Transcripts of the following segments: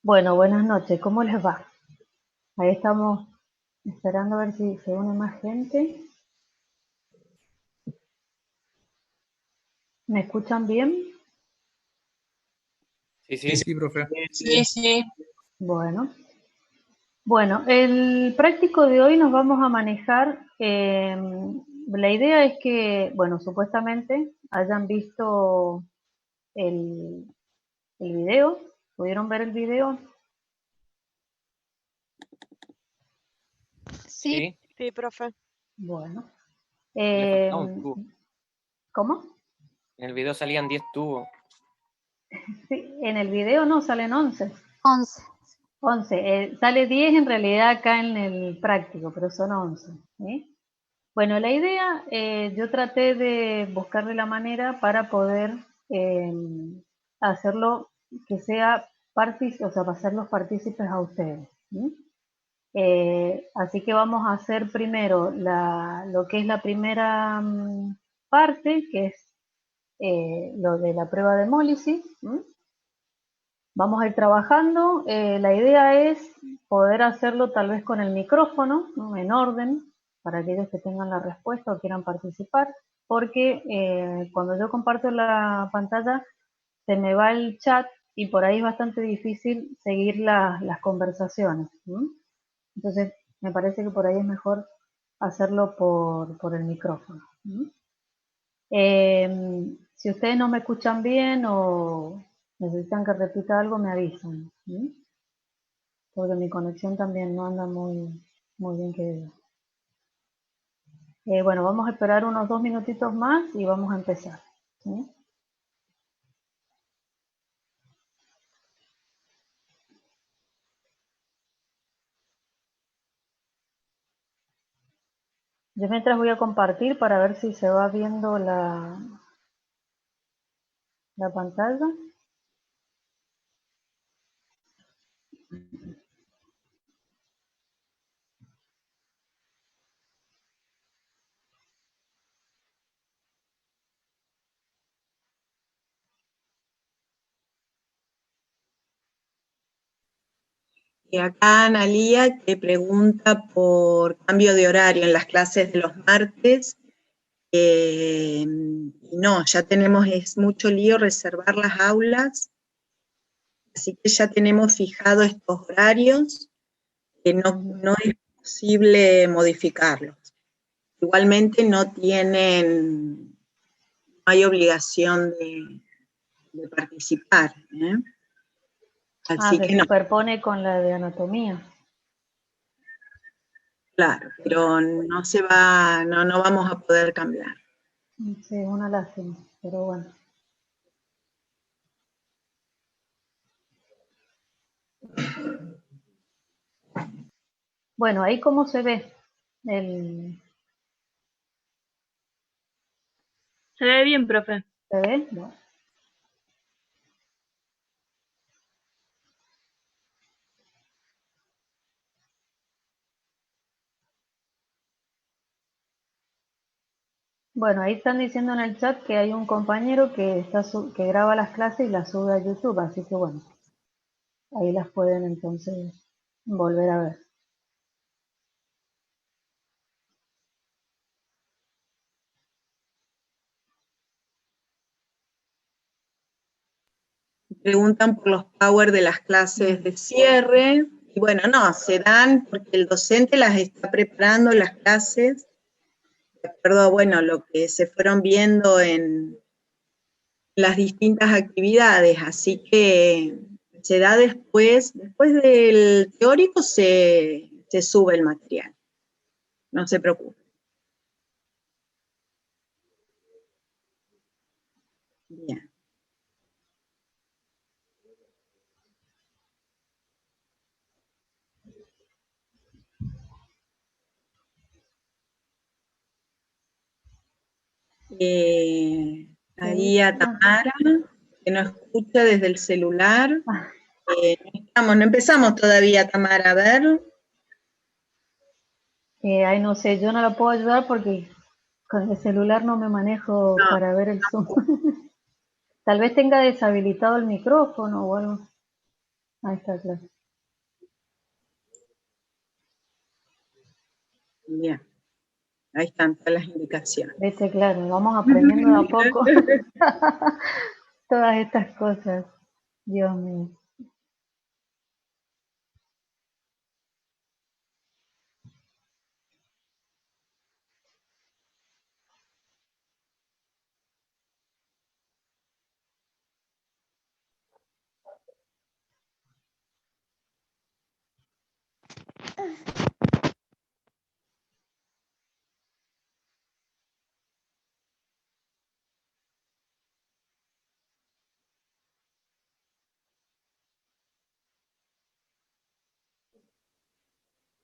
Bueno, buenas noches, ¿cómo les va? Ahí estamos esperando a ver si se une más gente. ¿Me escuchan bien? Sí, Sí, sí. sí, profe. Sí, sí. Bueno, bueno, el práctico de hoy nos vamos a manejar. La idea es que, bueno, supuestamente hayan visto el, el video. ¿Pudieron ver el video? Sí, Sí, sí, profe. Bueno, le faltaba un eh, tubo. ¿cómo? En el video salían 10 tubos. Sí, en el video no salen 11. 11. 11, sale 10 en realidad acá en el práctico, pero son 11. ¿Sí? Bueno, la idea, yo traté de buscarle la manera para poder eh, hacerlo que sea o sea, para hacerlos partícipes a ustedes. ¿Sí? Así que vamos a hacer primero lo que es la primera parte, que es lo de la prueba de hemólisis. ¿Sí? Vamos a ir trabajando. La idea es poder hacerlo tal vez con el micrófono, ¿no? En orden, para aquellos que tengan la respuesta o quieran participar, porque cuando yo comparto la pantalla se me va el chat y por ahí es bastante difícil seguir las conversaciones. ¿Sí? Entonces, me parece que por ahí es mejor hacerlo por el micrófono. ¿Sí? Si ustedes no me escuchan bien o necesitan que repita algo, me avisan. ¿Sí? Porque mi conexión también no anda muy bien que diga. Bueno, vamos a esperar unos 2 minutitos más y vamos a empezar. ¿Sí? Yo mientras voy a compartir para ver si se va viendo la pantalla. Y acá Analía te pregunta por cambio de horario en las clases de los martes. No, ya tenemos, es mucho lío reservar las aulas, así que ya tenemos fijado estos horarios, que no es posible modificarlos. Igualmente no hay obligación de participar, ¿eh? Ah, Así se que no, superpone con la de anatomía. claro, pero no vamos a poder cambiar. Sí, una lástima, pero bueno. Bueno, ahí cómo se ve el... Se ve bien, profe. ¿Se ve? Bueno. Bueno, ahí están diciendo en el chat que hay un compañero que graba las clases y las sube a YouTube, así que bueno, ahí las pueden entonces volver a ver. Preguntan por los power de las clases de cierre, y bueno, no, se dan porque el docente las está preparando las clases, de acuerdo a, bueno, lo que se fueron viendo en las distintas actividades, así que se da después del teórico se sube el material, no se preocupe. Bien. Ahí a Tamara, que nos escucha desde el celular. No empezamos todavía, Tamara, a ver. Ay, no sé, yo no la puedo ayudar porque con el celular no me manejo No, para ver el Zoom. Tal vez tenga deshabilitado el micrófono o algo. Ahí está, claro. Bien, ahí están todas las indicaciones. Viste, claro, vamos aprendiendo de a poco todas estas cosas. Dios mío.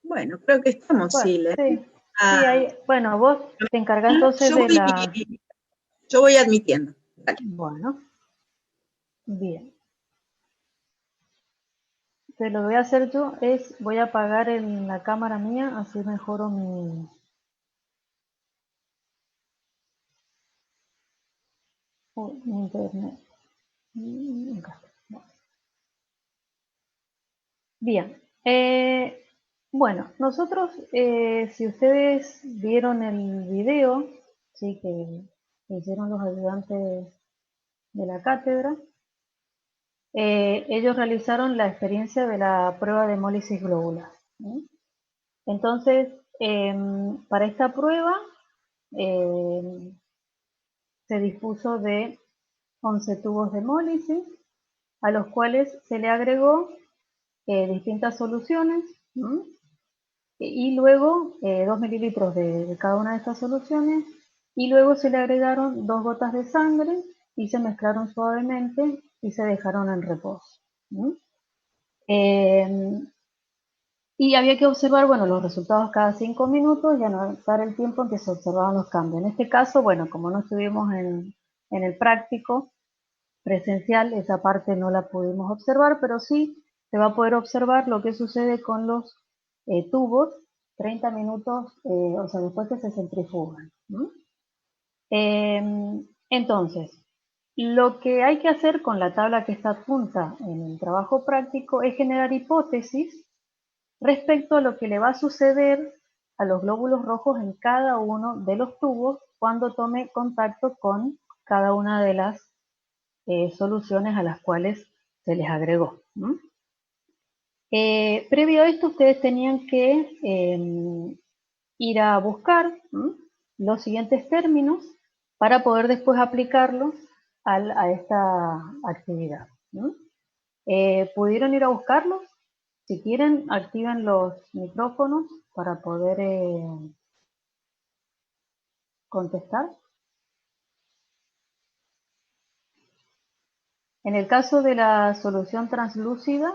Bueno, creo que estamos, Bueno, Sile. sí, sí, Ah, bueno, vos te encargás entonces yo de voy, la... yo voy admitiendo. Dale. Bueno, bien. Entonces lo que voy a hacer yo es, voy a apagar la cámara mía, así mejoro mi internet. Acá está. Bueno. Bien. Bueno, nosotros, si ustedes vieron el video, sí, que hicieron los ayudantes de la cátedra, ellos realizaron la experiencia de la prueba de hemólisis globular. ¿Sí? Entonces, para esta prueba se dispuso de 11 tubos de hemólisis, a los cuales se le agregó distintas soluciones, ¿no? Y luego 2 mililitros de cada una de estas soluciones, y luego se le agregaron 2 gotas de sangre y se mezclaron suavemente y se dejaron en reposo, ¿no? Y había que observar, bueno, los resultados cada 5 minutos y anotar el tiempo en que se observaban los cambios. En este caso, bueno, como no estuvimos en el práctico presencial, esa parte no la pudimos observar, pero sí se va a poder observar lo que sucede con los tubos 30 minutos, o sea, después que se centrifugan, ¿no? Entonces, lo que hay que hacer con la tabla que está adjunta en el trabajo práctico es generar hipótesis respecto a lo que le va a suceder a los glóbulos rojos en cada uno de los tubos cuando tome contacto con cada una de las soluciones a las cuales se les agregó, ¿no? Previo a esto, ustedes tenían que ir a buscar, ¿no?, los siguientes términos para poder después aplicarlos a esta actividad, ¿no? ¿Pudieron ir a buscarlos? Si quieren, activen los micrófonos para poder contestar. En el caso de la solución translúcida,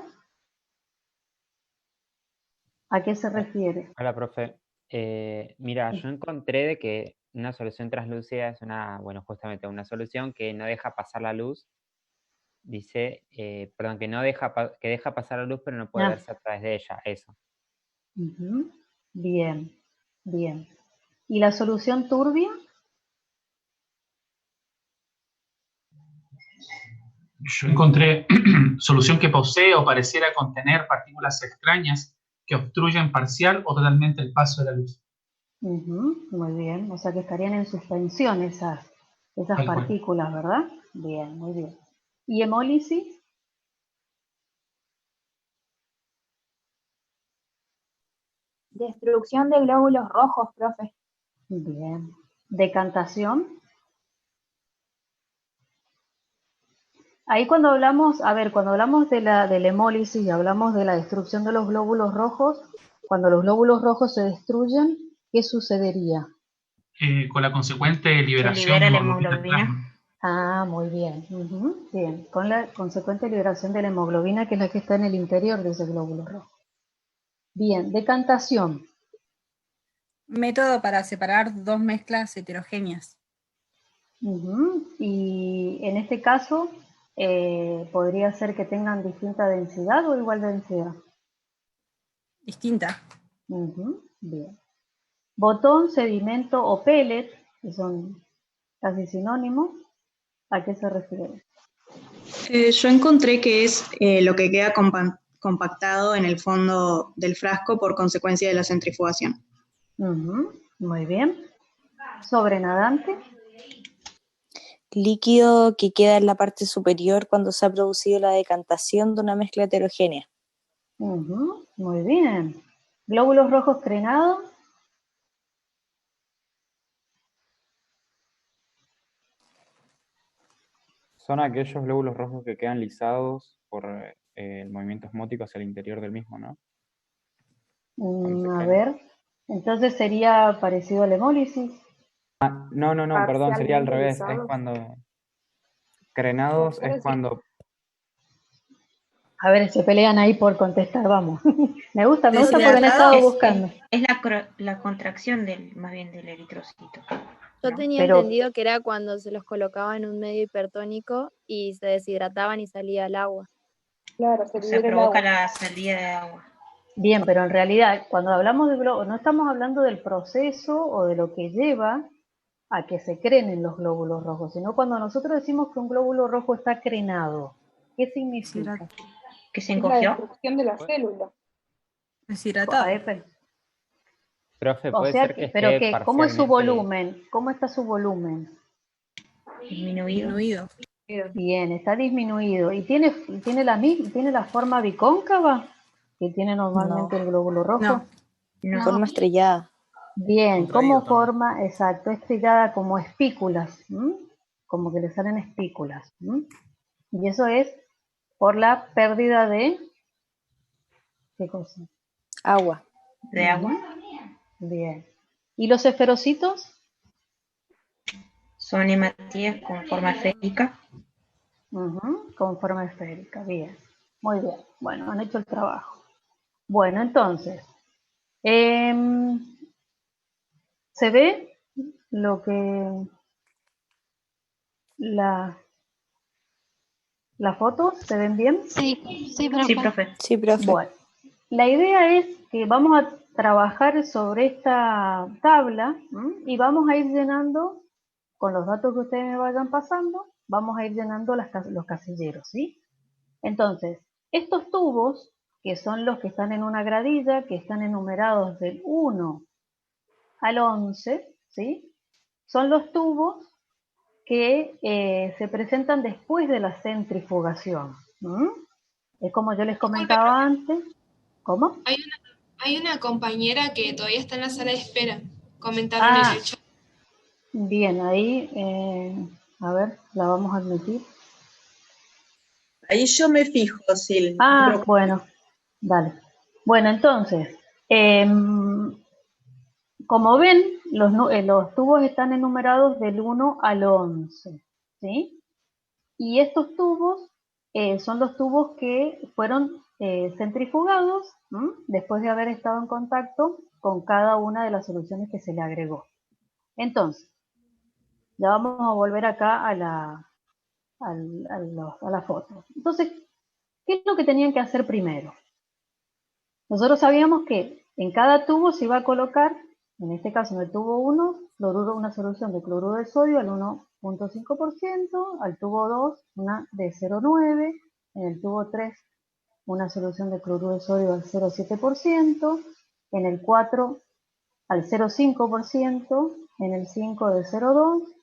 ¿a qué se refiere? Hola, profe. Mira, yo encontré de que una solución translúcida es justamente una solución que no deja pasar la luz. Dice, perdón, que no deja, que deja pasar la luz, pero no puede verse a través de ella, eso. Bien, bien. ¿Y la solución turbia? Yo encontré solución que posee o pareciera contener partículas extrañas que obstruyen parcial o totalmente el paso de la luz. Muy bien, o sea que estarían en suspensión esas Tal cual. partículas, ¿verdad? Bien, muy bien. ¿Y hemólisis? Destrucción de glóbulos rojos, profe. Bien. ¿Decantación? Ahí cuando hablamos, a ver, cuando hablamos de la hemólisis y hablamos de la destrucción de los glóbulos rojos, cuando los glóbulos rojos se destruyen, ¿qué sucedería? Con la consecuente liberación Se libera de la hemoglobina en hemoglobina. plasma. Ah, muy bien. Bien, con la consecuente liberación de la hemoglobina, que es la que está en el interior de ese glóbulo rojo. Bien, decantación. Método para separar dos mezclas heterogéneas. Y en este caso, podría ser que tengan distinta densidad o igual densidad. Distinta. Bien. Botón, sedimento o pellet, que son casi sinónimos, ¿a qué se refiere? Yo encontré que es lo que queda compactado en el fondo del frasco por consecuencia de la centrifugación. Muy bien. Sobrenadante. Líquido que queda en la parte superior cuando se ha producido la decantación de una mezcla heterogénea. Muy bien. Glóbulos rojos crenados. Son aquellos glóbulos rojos que quedan lisados por el movimiento osmótico hacia el interior del mismo, ¿no? A ver, entonces sería parecido a la hemólisis. No, perdón, sería al revés. Es cuando crenados es cuando... A ver, se pelean ahí por contestar, vamos. me gusta porque han estado buscando. Es la contracción más bien del eritrocito. Yo tenía entendido que era cuando se los colocaba en un medio hipertónico y se deshidrataban y salía el agua. Claro, se provoca la salida de agua. Bien, pero en realidad, cuando hablamos de glóbulos, no estamos hablando del proceso o de lo que lleva a que se crenen los glóbulos rojos, sino cuando nosotros decimos que un glóbulo rojo está crenado. ¿Qué significa? ¿Que se encogió? La destrucción de la célula. Deshidratado. Profe, puede ser que pero que, ¿cómo es su volumen? ¿Cómo está su volumen? Disminuido. Bien, está disminuido. ¿Y tiene la forma bicóncava que tiene normalmente el glóbulo rojo? No. Forma estrellada. Bien, ¿cómo forma? Exacto, estrellada como espículas, como que le salen espículas. Y eso es por la pérdida de... ¿Qué cosa? Agua. ¿De agua? Bien. ¿Y los esferocitos? Son hematías con forma esférica. Con forma esférica, bien. Muy bien. Bueno, han hecho el trabajo. Bueno, entonces, ¿se ve lo que... ¿Las fotos se ven bien? Sí, profe. Sí, profe. Bueno, la idea es que vamos a trabajar sobre esta tabla y vamos a ir llenando, con los datos que ustedes me vayan pasando, vamos a ir llenando los casilleros, ¿sí? Entonces, estos tubos, que son los que están en una gradilla, que están enumerados del 1 al 11, ¿sí? Son los tubos que se presentan después de la centrifugación. Es como yo les comentaba antes. ¿Cómo? Hay una compañera que todavía está en la sala de espera. Comentaron en el chat. Bien, ahí, a ver, la vamos a admitir. Ahí yo me fijo, Sil. Bueno, dale. Bueno, entonces, como ven, los tubos están enumerados del 1 al 11, ¿sí? Y estos tubos son los tubos que fueron centrifugados después de haber estado en contacto con cada una de las soluciones que se le agregó. Entonces, ya vamos a volver acá a la foto. Entonces, ¿qué es lo que tenían que hacer primero? Nosotros sabíamos que en cada tubo se iba a colocar, en este caso en el tubo 1, una solución de cloruro de sodio al 1.5%, al tubo 2 una de 0.9%, en el tubo 3 una solución de cloruro de sodio al 0.7%, en el 4 al 0.5%, en el 5 de 0.2%,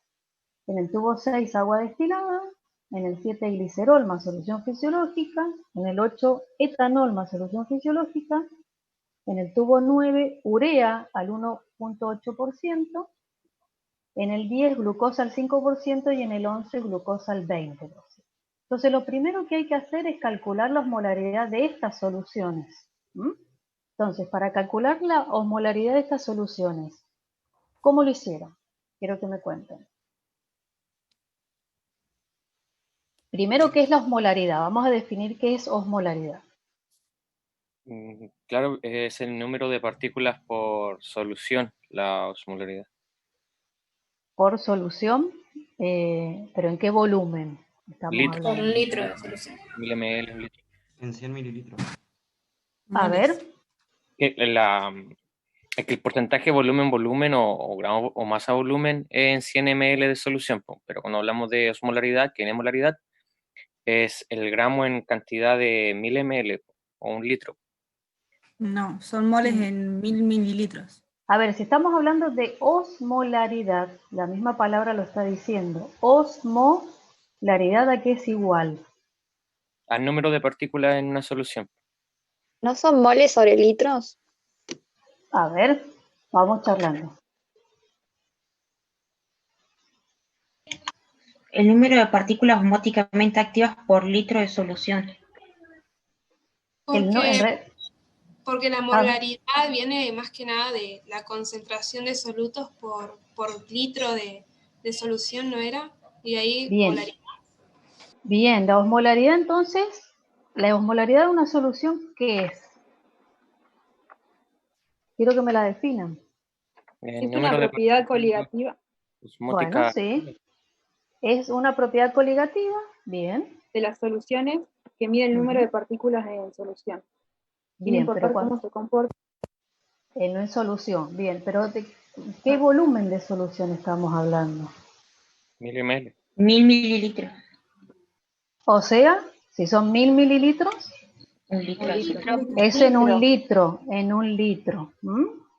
en el tubo 6 agua destilada, en el 7 glicerol más solución fisiológica, en el 8 etanol más solución fisiológica, en el tubo 9 urea al 1.8%, en el 10 glucosa al 5% y en el 11 glucosa al 20%. Entonces lo primero que hay que hacer es calcular la osmolaridad de estas soluciones. Entonces, para calcular la osmolaridad de estas soluciones, ¿cómo lo hicieron? Quiero que me cuenten. Primero, ¿qué es la osmolaridad? Vamos a definir qué es osmolaridad. Claro, es el número de partículas por solución, la osmolaridad. Por solución, pero ¿en qué volumen estamos hablando? Por un litro de solución. 1000 ml, un litro. En 100 mililitros. A ver. Es que el porcentaje volumen o gramo o masa volumen es en 100 ml de solución, pero cuando hablamos de osmolaridad, que es molaridad, es el gramo en cantidad de 1000 ml o 1 litro. No, son moles en 1000 mililitros. A ver, si estamos hablando de osmolaridad, la misma palabra lo está diciendo. Osmolaridad, ¿a qué es igual? Al número de partículas en una solución. ¿No son moles sobre litros? A ver, vamos charlando. El número de partículas osmóticamente activas por litro de solución. Porque la molaridad viene más que nada de la concentración de solutos por litro de solución, ¿no era? Y ahí molaridad. Bien, la osmolaridad entonces, la osmolaridad de una solución, ¿qué es? Quiero que me la definan. Es una propiedad coligativa. Bueno, sí. Es una propiedad coligativa, bien. De las soluciones que mide el número de partículas en solución. Bien, importar cómo se comporta. No en solución, bien, pero ¿de qué volumen de solución estamos hablando? 1000 ml. 1000 mililitros. O sea, si son 1000 mililitros, Un litro. es en un litro,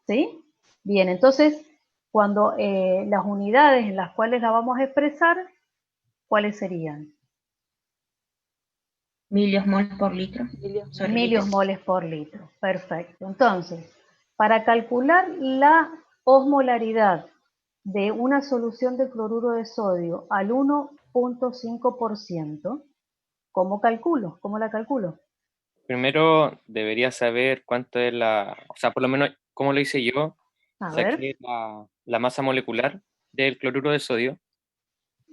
¿sí? Bien, entonces, cuando las unidades en las cuales la vamos a expresar, ¿cuáles serían? Miliosmoles por litro. Miliosmoles por litro, perfecto. Entonces, para calcular la osmolaridad de una solución de cloruro de sodio al 1.5%, ¿cómo la calculo? Primero debería saber cuánto es o sea, por lo menos, ¿cómo lo hice yo? Saqué la masa molecular del cloruro de sodio.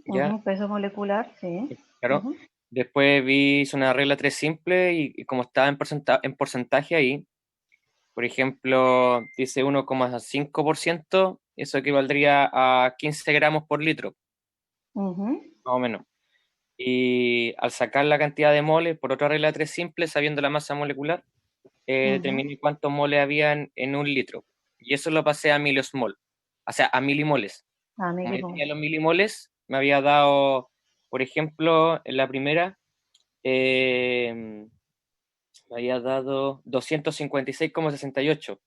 ¿Ya? Peso molecular, sí. Claro. Después hice una regla 3 simple y como estaba en porcentaje ahí, por ejemplo, dice 1,5%, eso equivaldría a 15 gramos por litro, más o menos. Y al sacar la cantidad de moles, por otra regla 3 simple, sabiendo la masa molecular, determiné cuántos moles había en un litro. Y eso lo pasé a miliosmol, o sea, a milimoles. Como yo tenía los milimoles, me había dado, por ejemplo, en la primera, me había dado 256,68.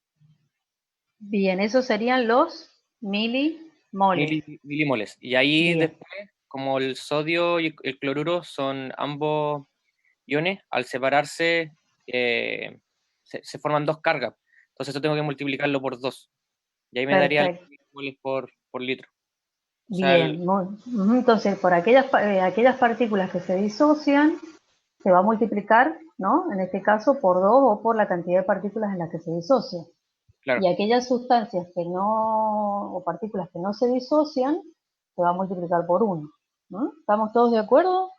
Bien, esos serían los milimoles. Milimoles. Y ahí después, como el sodio y el cloruro son ambos iones, al separarse se forman dos cargas. Entonces eso tengo que multiplicarlo por 2. Y ahí me daría los milimoles por litro. O sea, bien, entonces por aquellas partículas que se disocian, se va a multiplicar, ¿no? En este caso por 2 o por la cantidad de partículas en las que se disocia. Claro. Y aquellas sustancias o partículas que no se disocian, se va a multiplicar por 1. ¿No? ¿Estamos todos de acuerdo?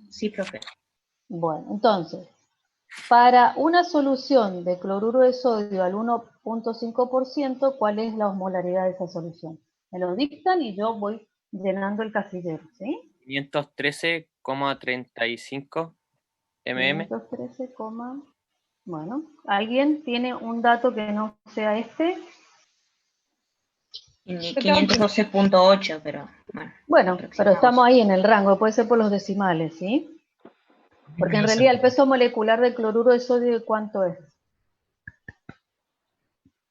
Sí, profe. Bueno, entonces, para una solución de cloruro de sodio al 1.5%, ¿cuál es la osmolaridad de esa solución? Me lo dictan y yo voy llenando el casillero, ¿sí? 513,35 mm. 513, bueno, ¿alguien tiene un dato que no sea este? 512.8, pero bueno, pero estamos ahí en el rango, puede ser por los decimales, ¿sí? Porque en realidad el peso molecular del cloruro de sodio, ¿cuánto es?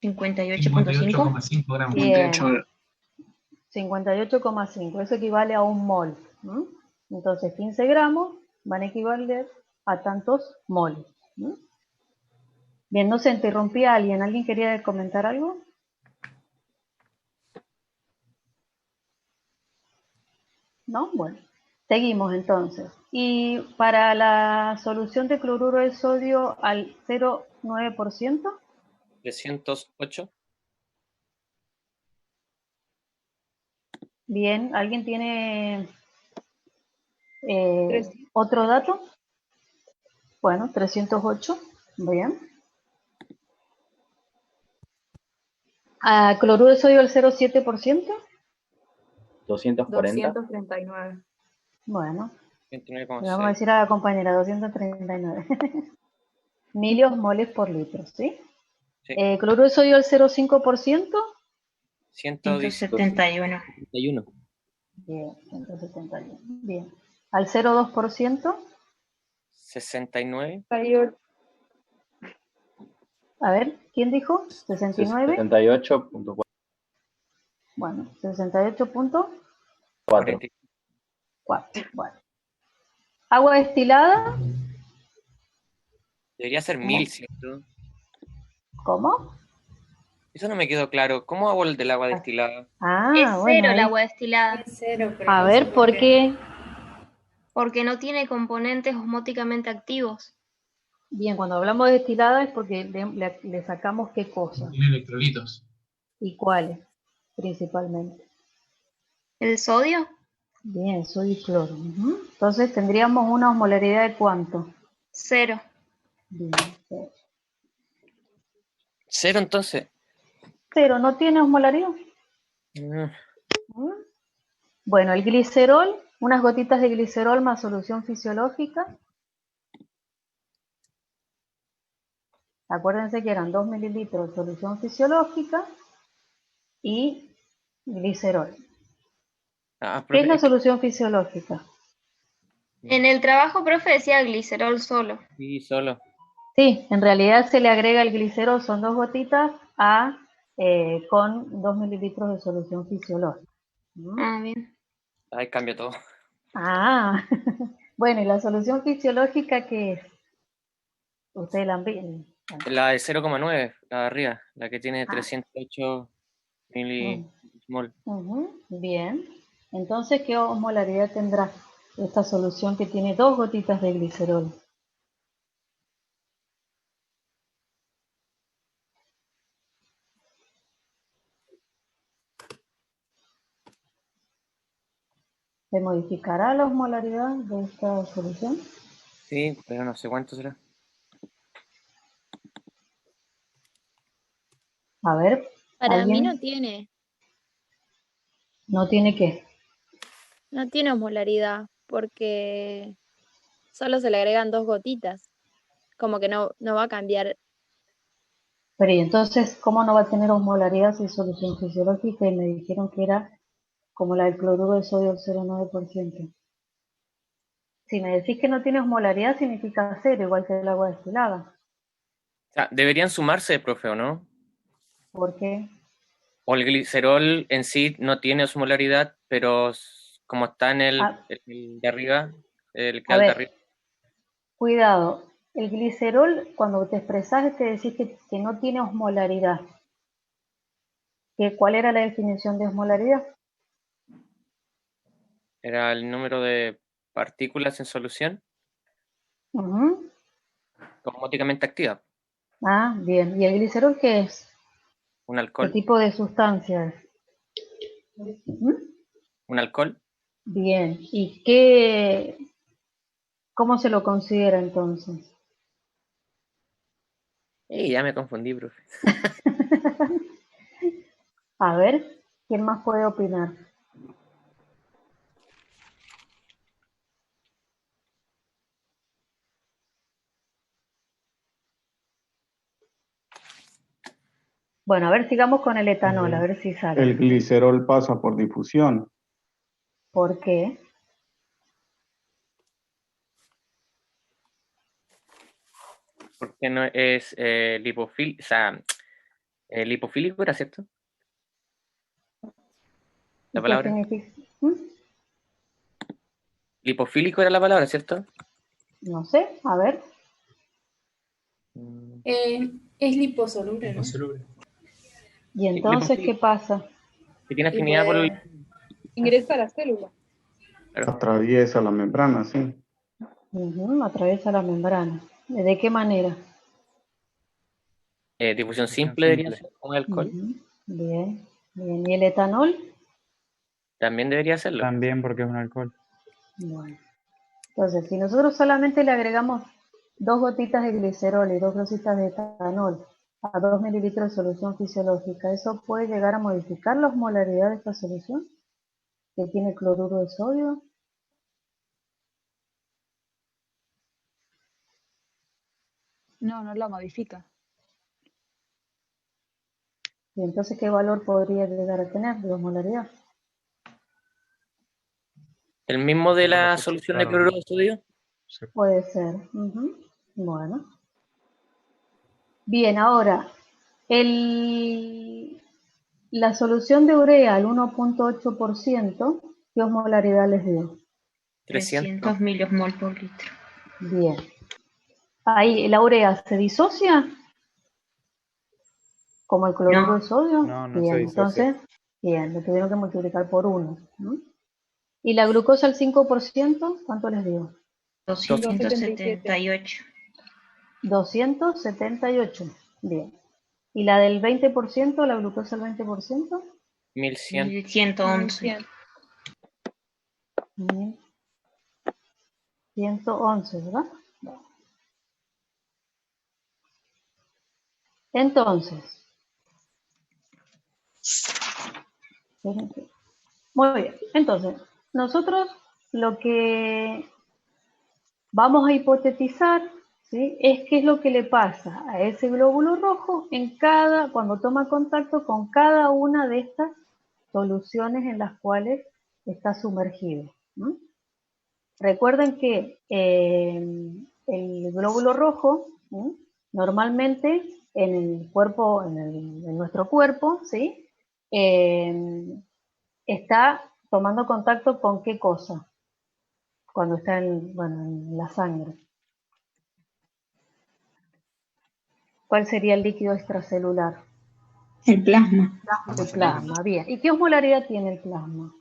58.5 gramos. 58,5, eso equivale a un mol. Entonces 15 gramos van a equivaler a tantos moles. Bien, no se interrumpía alguien. ¿Alguien quería comentar algo? ¿No? Bueno, seguimos entonces. Y para la solución de cloruro de sodio al 0,9%. 308. Bien, ¿alguien tiene otro dato? Bueno, 308. Bien. ¿A cloruro de sodio al 0,7%? 240. 239. Bueno, 29,6. le vamos a decir a la compañera 239. Miliosmoles por litro, ¿sí? Sí. Cloruro de sodio al 0,5%. 171. Bien, 171. Bien. al 0,2%. 69. A ver, ¿quién dijo? 69. 68.4. Bueno, 68.4. 4. Bueno. Agua destilada. Debería ser 1000, ¿cierto? ¿Cómo? Eso no me quedó claro. ¿Cómo hago el del agua destilada? Ah, Es bueno, cero el ahí. agua destilada. Es cero, pero A no ver, sé ¿por qué? Porque no tiene componentes osmóticamente activos. Bien, cuando hablamos de destilada es porque le sacamos qué cosas Tiene electrolitos. y cuáles, principalmente. ¿El sodio? Bien, sodio y cloro. Ujú. Entonces tendríamos una osmolaridad de ¿cuánto? 0. Bien, cero. 0 entonces. Cero, ¿no tiene osmolaridad? Mm, Bueno, el glicerol, unas gotitas de glicerol más solución fisiológica. Acuérdense que eran 2 mililitros de solución fisiológica y glicerol. Ah, ¿Qué es profe, la es que solución fisiológica? En el trabajo, profe, decía glicerol solo. sí, solo. Sí, en realidad se le agrega el glicerol, son 2 gotitas con 2 mililitros de solución fisiológica. Ah, bien. Ahí cambia todo. Ah, bueno, ¿y la solución fisiológica qué es? Ustedes la han visto. La de 0,9, la de arriba, la que tiene Ah. 308 milimol. Bien, entonces, ¿qué osmolaridad tendrá esta solución que tiene 2 gotitas de glicerol? ¿Se modificará la osmolaridad de esta solución? Sí, pero no sé cuánto será. A ver, Para mí ¿alguien? ¿No tiene qué? no tiene osmolaridad, porque solo se le agregan 2 gotitas. Como que no va a cambiar. Pero ¿y entonces cómo no va a tener osmolaridad si es solución fisiológica y me dijeron que era como la del cloruro de sodio al 0,9%? Si me decís que no tiene osmolaridad significa cero, igual que el agua destilada. O sea, deberían sumarse, profe, ¿o no? ¿Por qué? O el glicerol en sí no tiene osmolaridad, pero como está en el de arriba, el que A al de ver, arriba. cuidado. El glicerol, cuando te expresás, te decís que no tiene osmolaridad. ¿Cuál era la definición de osmolaridad? Era el número de partículas en solución Ujú. osmóticamente activa. Ah, bien. ¿Y el glicerol qué es? Un ¿Qué alcohol. tipo de sustancia es? ¿Mm? Un alcohol. Bien. ¿Y cómo se lo considera entonces? Ya me confundí, profe. A ver, ¿quién más puede opinar? Bueno, a ver, sigamos con el etanol, a ver si El sale. glicerol pasa por difusión. ¿Por qué? Porque no es lipofílico, o sea, lipofílico era, ¿cierto? La ¿Y qué palabra. significa? ¿Mm? Lipofílico era la palabra, ¿cierto? No sé, a ver. Es liposoluble, ¿no? ¿Y entonces qué pasa? Que tiene Y afinidad por el... puede ingresar a la célula. Atraviesa la membrana, sí. Ujú, atraviesa la membrana. ¿De qué manera? Difusión simple debería ser como el alcohol. Ujú, bien, bien. ¿Y el etanol? También debería serlo. También porque es un alcohol. Bueno. Entonces, si nosotros solamente le agregamos 2 gotitas de glicerol y 2 gotitas de etanol a 2 mililitros de solución fisiológica, ¿eso puede llegar a modificar la osmolaridad de esta solución que tiene cloruro de sodio? No, no la modifica. ¿Y entonces qué valor podría llegar a tener de osmolaridad? ¿El mismo de la solución de cloruro de sodio? Puede ser. Bueno. Bien, ahora, la solución de urea al 1.8%, ¿qué osmolaridad les dio? 300 miliosmol por litro. Bien. Ahí, ¿la urea se disocia? ¿Como el cloruro de sodio? No Bien, se disocia. entonces, bien, lo tuvieron que multiplicar por 1. ¿Y la glucosa al 5%, cuánto les dio? 278. 278. Bien. ¿Y la del 20%, la glucosa al 20%? 1100. 1111. 111, ¿verdad? Entonces, muy bien. Entonces, nosotros lo que vamos a hipotetizar, ¿sí?, es qué es lo que le pasa a ese glóbulo rojo cuando toma contacto con cada una de estas soluciones en las cuales está sumergido. Recuerden que el glóbulo rojo, normalmente en el cuerpo, en nuestro cuerpo, ¿sí?, está tomando contacto con qué cosa cuando está en la sangre. ¿Cuál sería el líquido extracelular? El plasma. El plasma, bien. ¿Y qué osmolaridad tiene el plasma?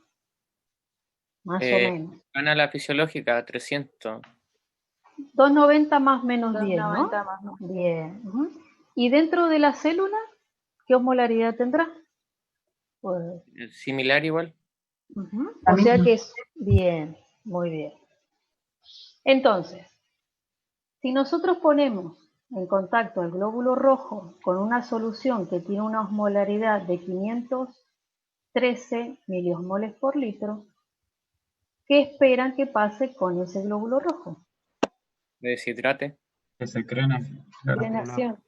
Más o menos. Gana la fisiológica, 300. 290 más menos 10, ¿no? 290 más, ¿no? Bien. ¿Y dentro de la célula, qué osmolaridad tendrá? Pues, Similar igual. o sea que es bien, muy bien. Entonces, si nosotros ponemos en contacto al glóbulo rojo con una solución que tiene una osmolaridad de 513 miliosmoles por litro, ¿qué esperan que pase con ese glóbulo rojo? Deshidrate. Que se creen. Drenación.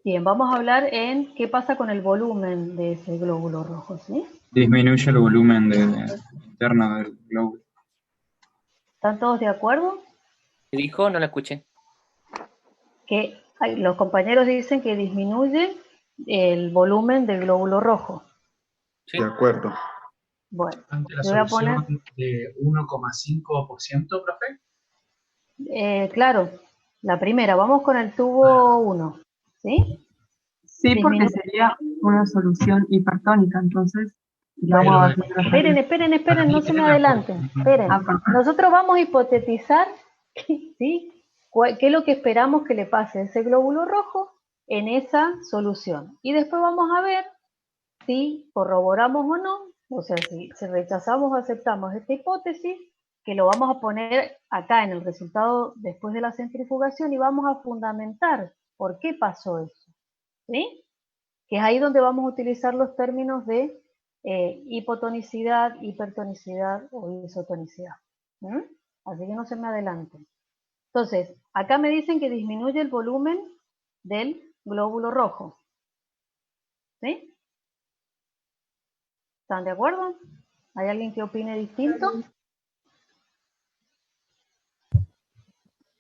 Bien, vamos a hablar en qué pasa con el volumen de ese glóbulo rojo, ¿sí? Disminuye el volumen interno del glóbulo. ¿Están todos de acuerdo? ¿Qué dijo? No la escuché. Que los compañeros dicen que disminuye el volumen del glóbulo rojo. De acuerdo. Bueno, ante la yo voy a solución poner, de 1,5%, profe. Claro, la primera, vamos con el tubo 1, ¿sí? Sí, porque sería una solución hipertónica, entonces vamos a batir la Esperen, no se me adelanten, esperen. Nosotros vamos a hipotetizar, ¿sí?, qué es lo que esperamos que le pase a ese glóbulo rojo en esa solución. Y después vamos a ver si corroboramos o no, o sea, si rechazamos o aceptamos esta hipótesis, que lo vamos a poner acá en el resultado después de la centrifugación y vamos a fundamentar por qué pasó eso, ¿sí? Que es ahí donde vamos a utilizar los términos de hipotonicidad, hipertonicidad o isotonicidad. Así que no se me adelanten. Entonces, acá me dicen que disminuye el volumen del glóbulo rojo. ¿Sí? ¿Están de acuerdo? ¿Hay alguien que opine distinto?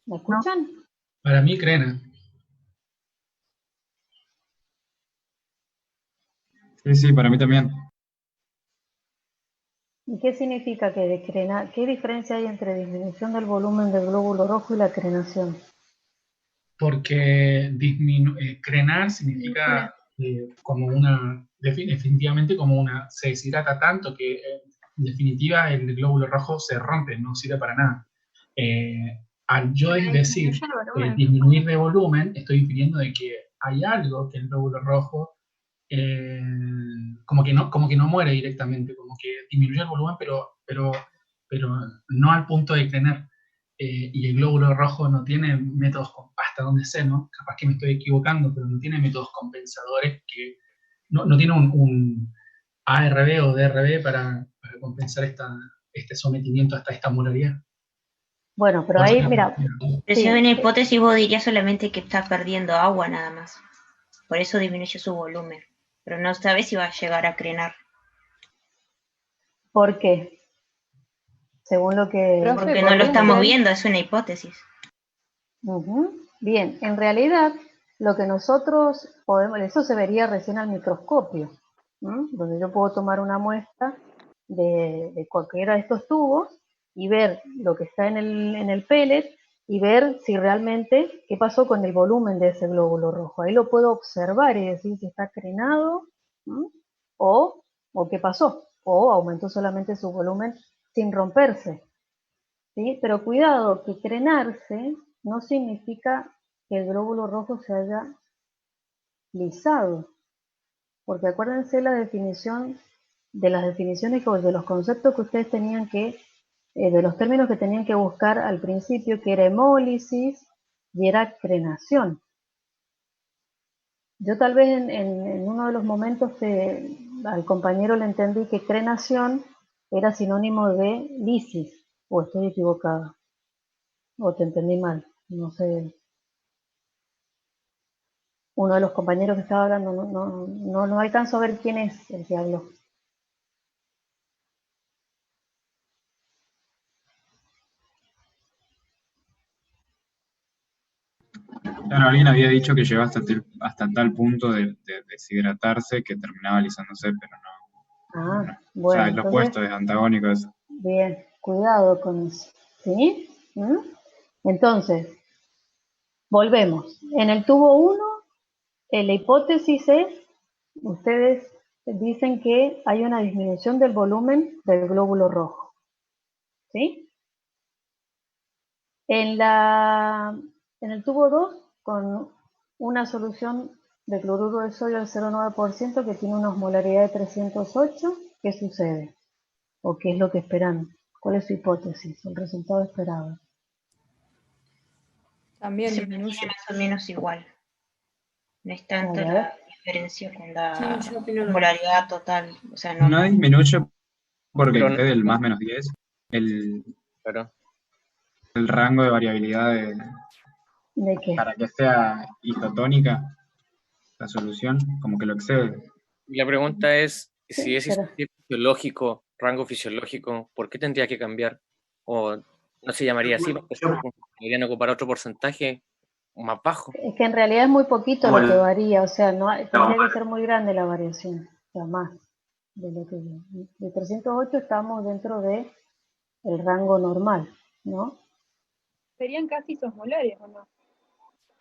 ¿Me escuchan? Para mí, crena. Sí, para mí también. ¿Y qué significa que qué diferencia hay entre disminución del volumen del glóbulo rojo y la crenación? Porque crenar significa como definitivamente como se deshidrata tanto que en definitiva el glóbulo rojo se rompe, no sirve para nada. Al yo decir disminuir de volumen, estoy infiriendo de que hay algo que el glóbulo rojo como que no muere directamente, como que disminuye el volumen, pero no al punto de crenar. Y el glóbulo rojo no tiene métodos, hasta donde sé, ¿no? Capaz que me estoy equivocando, pero no tiene métodos compensadores no tiene un ARB o DRB para compensar este sometimiento hasta esta molaridad. Bueno, pero ahí, mira. Pero si hay una hipótesis, vos dirías solamente que está perdiendo agua nada más. Por eso disminuye su volumen. Pero no sabes si va a llegar a crenar. ¿Por qué? según lo que... Porque no lo estamos viendo, es una hipótesis. Bien, en realidad lo que nosotros podemos, eso se vería recién al microscopio, donde yo puedo tomar una muestra de cualquiera de estos tubos y ver lo que está en el pellet y ver si realmente qué pasó con el volumen de ese glóbulo rojo. Ahí lo puedo observar y decir si está crenado o qué pasó, o aumentó solamente su volumen sin romperse. ¿Sí? Pero cuidado, que crenarse no significa que el glóbulo rojo se haya lisado, porque acuérdense la definición de las definiciones o de los conceptos que ustedes tenían que, de los términos que tenían que buscar al principio, que era hemólisis y era crenación. Yo tal vez en uno de los momentos al compañero le entendí que crenación era sinónimo de lisis, o estoy equivocada, o te entendí mal, no sé. Uno de los compañeros que estaba hablando, no alcanzo a ver quién es el que habló. Claro, alguien había dicho que llegó hasta tal punto de deshidratarse que terminaba lisándose, pero no. Bueno, O sea, es lo entonces, opuesto, es antagónico eso. bien, cuidado con eso, ¿sí? Entonces, volvemos. En el tubo 1, la hipótesis es, ustedes dicen que hay una disminución del volumen del glóbulo rojo, ¿sí? En el tubo 2, con una solución de cloruro de sodio al 0,9% que tiene una osmolaridad de 308, ¿qué sucede? ¿O qué es lo que esperan? ¿Cuál es su hipótesis? El resultado esperado. También Se disminuye. mantiene más o menos igual. No es tanto la diferencia con la polaridad total. O sea, No disminuye porque Pero excede el más menos 10 el rango de variabilidad ¿De qué? para que sea isotónica la solución, como que lo excede. La pregunta es, si es pero- fisiológico, rango fisiológico, ¿por qué tendría que cambiar? ¿O no se llamaría así? Porque podrían ocupar otro porcentaje más bajo. Es que en realidad es muy poquito lo que varía, o sea, tendría que ser muy grande la variación, o sea, más de lo que de 308 estamos dentro de el rango normal, ¿no? Serían casi isosmolares, ¿o no?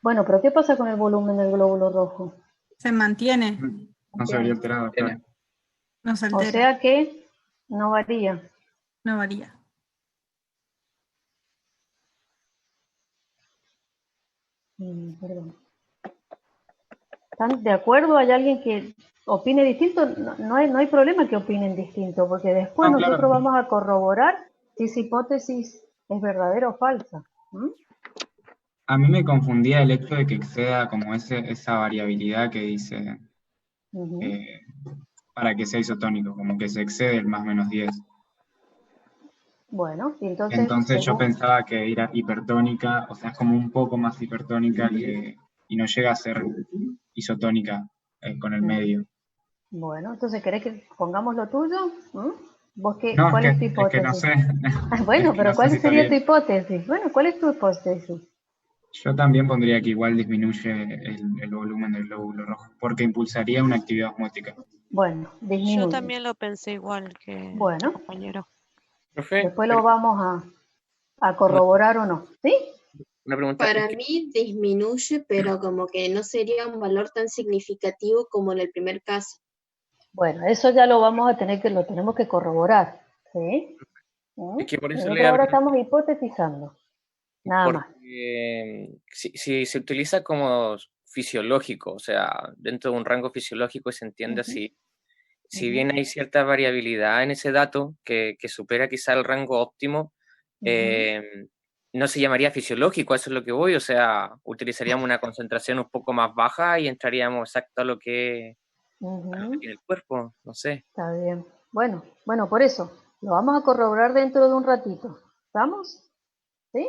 Bueno, pero ¿qué pasa con el volumen del glóbulo rojo? Se mantiene, No se vería alterado, claro. no se O altera, sea que no varía. no varía. Perdón. ¿Están de acuerdo? ¿Hay alguien que opine distinto? No hay problema que opinen distinto, porque después No, claro. nosotros vamos a corroborar si esa hipótesis es verdadera o falsa. A mí me confundía el hecho de que exceda como esa variabilidad que dice para que sea isotónico, como que se excede el más menos 10. Bueno, y Entonces yo pensaba que era hipertónica, o sea, es como un poco más hipertónica y no llega a ser isotónica con el medio. Bueno, entonces, ¿querés que pongamos lo tuyo? ¿Vos No, ¿Cuál es tu es hipótesis? que no sé. Bueno, Es que pero no sé ¿cuál si sería está tu bien. hipótesis? Bueno, ¿cuál es tu hipótesis? Yo también pondría que igual disminuye el volumen del glóbulo rojo, porque impulsaría una actividad osmótica. Bueno, disminuye. Yo también lo pensé igual que Bueno, compañero. Profe, después lo vamos a corroborar o no, ¿sí? una pregunta. Para mí disminuye, pero como que no sería un valor tan significativo como en el primer caso. Bueno, eso ya lo tenemos que corroborar, ¿sí? Es que por eso Nosotros ahora estamos hipotetizando, nada más. Si se utiliza como fisiológico, o sea, dentro de un rango fisiológico se entiende así, si bien hay cierta variabilidad en ese dato que supera quizá el rango óptimo, no se llamaría fisiológico, eso es lo que voy, o sea, utilizaríamos una concentración un poco más baja y entraríamos exacto a lo que tiene el cuerpo, no sé. Está bien. Bueno, por eso, lo vamos a corroborar dentro de un ratito. ¿Estamos? ¿Sí?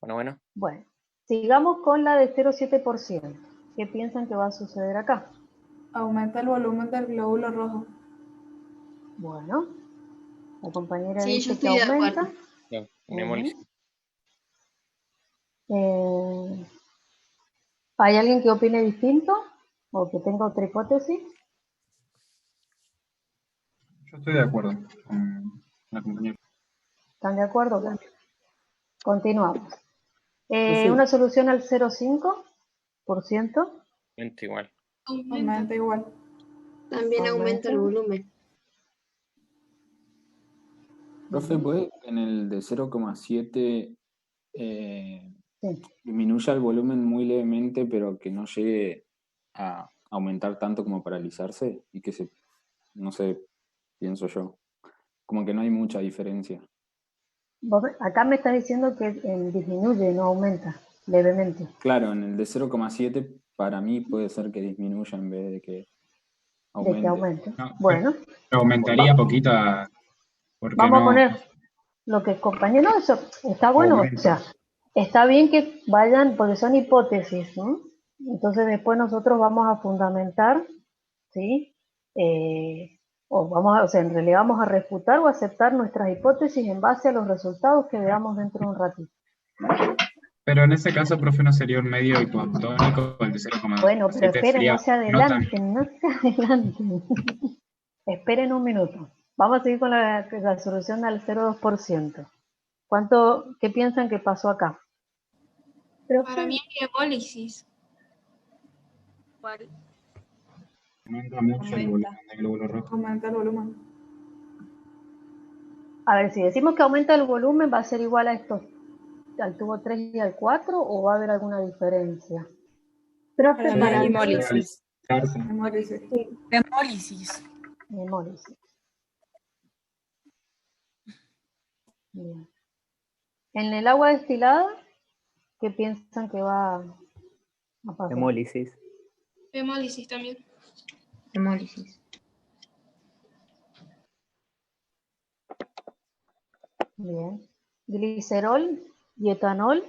Bueno. Bueno, sigamos con la de 0,7%. ¿Qué piensan que va a suceder acá? Aumenta el volumen del glóbulo rojo. Bueno, La compañera Sí, yo dice que estoy de aumenta. acuerdo. Ya, una hemólisis. ¿Hay alguien que opine distinto o que tenga otra hipótesis? Yo estoy de acuerdo con la compañera. ¿Están de acuerdo? Bueno, continuamos. Sí. Una solución al 0,5%. Aumenta igual. Aumenta igual. También aumenta el volumen. Profe, ¿puede que en el de 0,7 disminuya el volumen muy levemente, pero que no llegue a aumentar tanto como paralizarse? Y que se, no sé, pienso yo, como que no hay mucha diferencia. Acá me estás diciendo que disminuye, no aumenta, levemente. Claro, en el de 0,7 para mí puede ser que disminuya en vez de que aumente. De que aumente. No, Bueno. pero aumentaría poquito porque vamos no, a poner lo que compañero, eso está bueno, aumenta. o sea, está bien que vayan, porque son hipótesis, ¿no? Entonces después nosotros vamos a fundamentar, ¿sí? O sea, en realidad vamos a refutar o aceptar nuestras hipótesis en base a los resultados que veamos dentro de un ratito. Pero en ese caso, profe, no sería un medio hipotónico, el de 0,7 Bueno, pero esperen, sería no se adelanten, no se adelanten. Esperen un minuto. Vamos a seguir con la solución al 0,2%. ¿Qué piensan que pasó acá? Para mí hay hemólisis. ¿Cuál? aumenta mucho el volumen del glóbulo rojo. Aumenta el volumen. A ver, si decimos que aumenta el volumen, ¿va a ser igual a esto, al tubo 3 y al 4, o va a haber alguna diferencia? Profe, para hemólisis. Hemólisis. Sí. Hemólisis. Hemólisis. Bien. En el agua destilada, ¿qué piensan que va a pasar? Hemólisis. Hemólisis también. Hemólisis. Bien. Glicerol y etanol.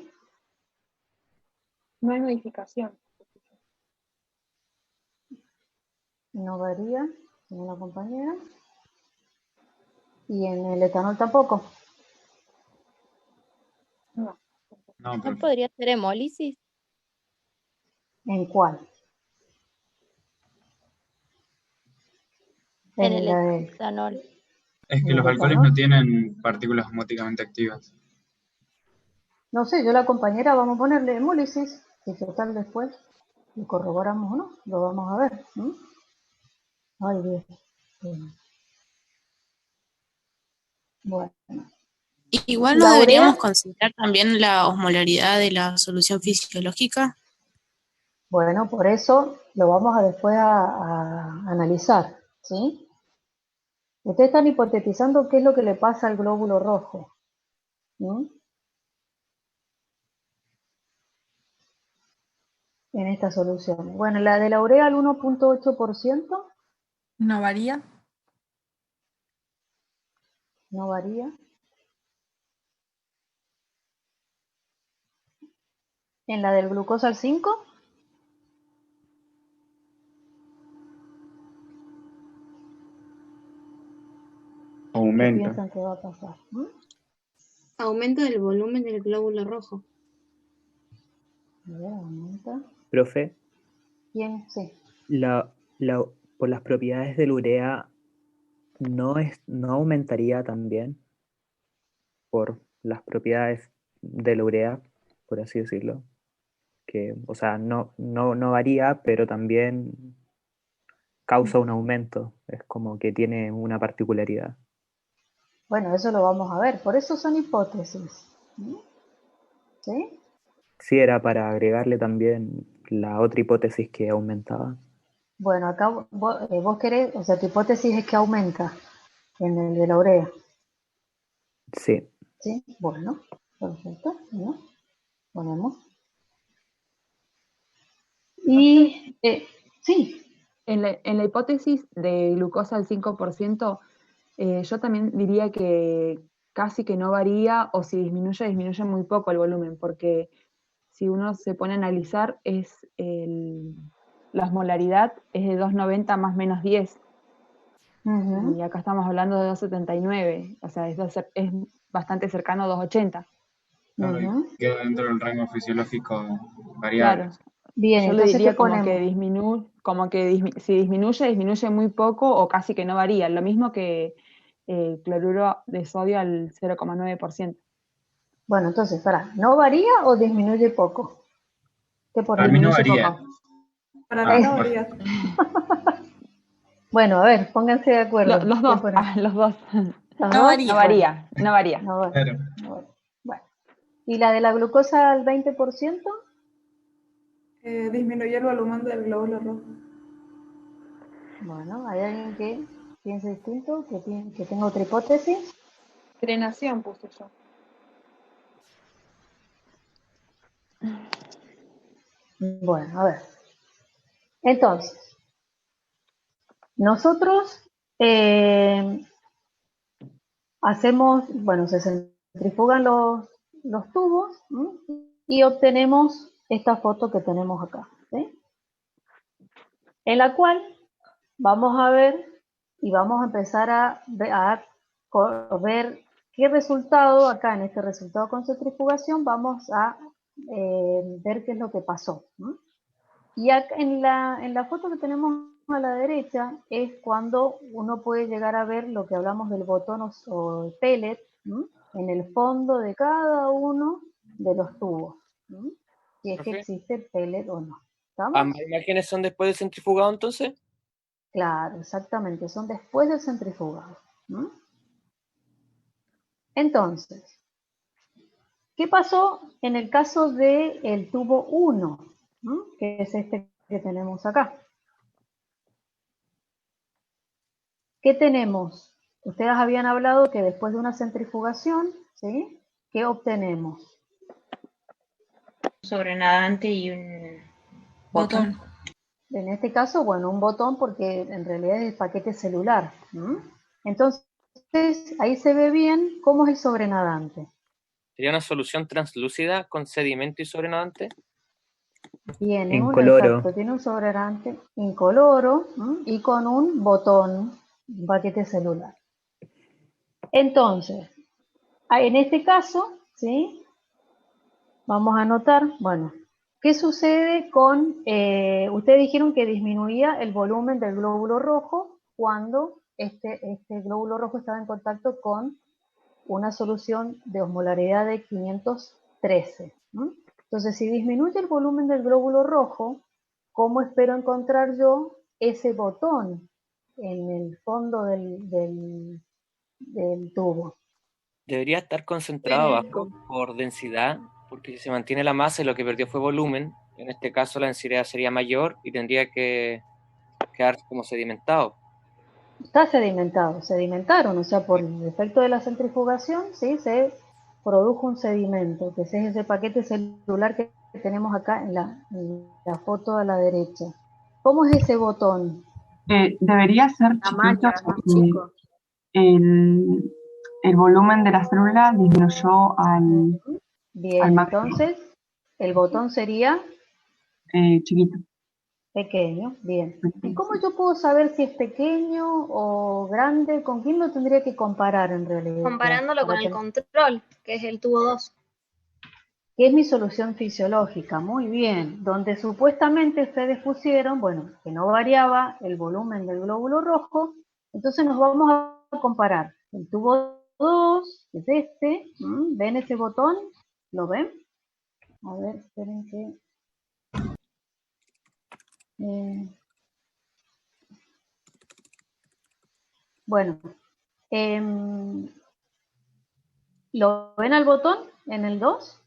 No hay modificación. No varía, según la compañera. Y en el etanol tampoco. No. No, ¿No podría ser hemólisis? ¿En cuál? En el la de- etanol. Es que ¿En los el alcoholes etanol? no tienen partículas osmóticamente activas. No sé, yo la compañera vamos a ponerle hemólisis, y total después lo corroboramos o no, lo vamos a ver. ¿No? Ay, Dios. Bueno. Igual no La deberíamos urea, considerar también la osmolaridad de la solución fisiológica. bueno, por eso lo vamos a después a analizar, ¿sí? Ustedes están hipotetizando qué es lo que le pasa al glóbulo rojo, ¿no? En esta solución. Bueno, la de la urea al 1,8%. ¿No varía? No varía. En la del glucosa al 5. ¿Qué Aumenta. piensan que va a pasar? Aumento del volumen del glóbulo rojo. A ver, aumenta. Profe, ¿Quién? Sí. por las propiedades del urea, ¿no aumentaría también por las propiedades del urea, por así decirlo? Que, o sea, no varía, pero también causa un aumento. Es como que tiene una particularidad. Bueno, eso lo vamos a ver. Por eso son hipótesis. ¿Sí? Sí, era para agregarle también la otra hipótesis que aumentaba. Bueno, acá vos querés, o sea, tu hipótesis es que aumenta en el de la urea. Sí. ¿Sí? Bueno, perfecto. ¿No? Ponemos. Y, sí. En la hipótesis de glucosa al 5%, yo también diría que casi que no varía, o si disminuye muy poco el volumen, porque si uno se pone a analizar, la osmolaridad es de 2,90 más menos 10. Y acá estamos hablando de 2,79, o sea, es bastante cercano a 2,80. Queda dentro del rango fisiológico variable. Claro. Bien, Yo le entonces, diría ¿qué como que ponemos? si disminuye muy poco o casi que no varía. Lo mismo que cloruro de sodio al 0,9%. Bueno, entonces, ¿no varía o disminuye poco? ¿Qué Para mí no varía. Poco. Para mí no varía. Bueno, a ver, pónganse de acuerdo. Los dos. ¿Los dos? No varía. No varía. No varía. No varía. Claro. No varía. Bueno. ¿Y la de la glucosa al 20%? Disminuye el volumen del glóbulo rojo. Bueno, ¿hay alguien que piense distinto? ¿Que tenga otra hipótesis? Drenación puse yo. Bueno, a ver. Entonces, nosotros hacemos, bueno, se centrifugan los tubos, ¿sí? Y obtenemos esta foto que tenemos acá, ¿sí? En la cual vamos a ver y vamos a empezar a ver qué resultado, acá en este resultado con centrifugación, vamos a ver qué es lo que pasó, ¿no? Y acá en la foto que tenemos a la derecha es cuando uno puede llegar a ver lo que hablamos del botón o el pellet, ¿no? En el fondo de cada uno de los tubos, ¿no? Si es que existe pellet o no. ¿Estamos? ¿Ambas imágenes son después del centrifugado entonces? Claro, exactamente, son después del centrifugado. ¿No? Entonces, ¿qué pasó en el caso del tubo 1? ¿No? Que es este que tenemos acá. ¿Qué tenemos? Ustedes habían hablado que después de una centrifugación, ¿sí? ¿Qué obtenemos? Un sobrenadante y un botón. En este caso, bueno, un botón porque en realidad es el paquete celular. ¿No? Entonces, ahí se ve bien cómo es el sobrenadante. ¿Sería una solución translúcida con sedimento y sobrenadante? Tiene Incoloro. tiene un sobrenadante incoloro, ¿sí? Y con un botón, un paquete celular. Entonces, en este caso, ¿sí? Vamos a anotar, bueno, ¿qué sucede con, ustedes dijeron que disminuía el volumen del glóbulo rojo cuando este glóbulo rojo estaba en contacto con una solución de osmolaridad de 513. ¿No? Entonces, si disminuye el volumen del glóbulo rojo, ¿cómo espero encontrar yo ese botón en el fondo del tubo? Debería estar concentrado abajo por densidad, porque si se mantiene la masa y lo que perdió fue volumen, en este caso la densidad sería mayor y tendría que quedar como sedimentado. Está sedimentaron, o sea, por el efecto de la centrifugación, ¿sí? Se produjo un sedimento, que es ese paquete celular que tenemos acá en la foto a la derecha. ¿Cómo es ese botón? Debería ser chiquito porque el volumen de la célula disminuyó al Bien, máximo. entonces, el botón sería Chiquito. pequeño, bien. ¿Y cómo yo puedo saber si es pequeño o grande? ¿Con quién lo tendría que comparar en realidad? Comparándolo con el control, que es el tubo 2. Que es mi solución fisiológica, muy bien, donde supuestamente ustedes pusieron, bueno, que no variaba el volumen del glóbulo rojo, entonces nos vamos a comparar el tubo 2, que es este, ¿ven ese botón? ¿Lo ven? A ver, esperen que... bueno, ¿lo ven al botón en el 2?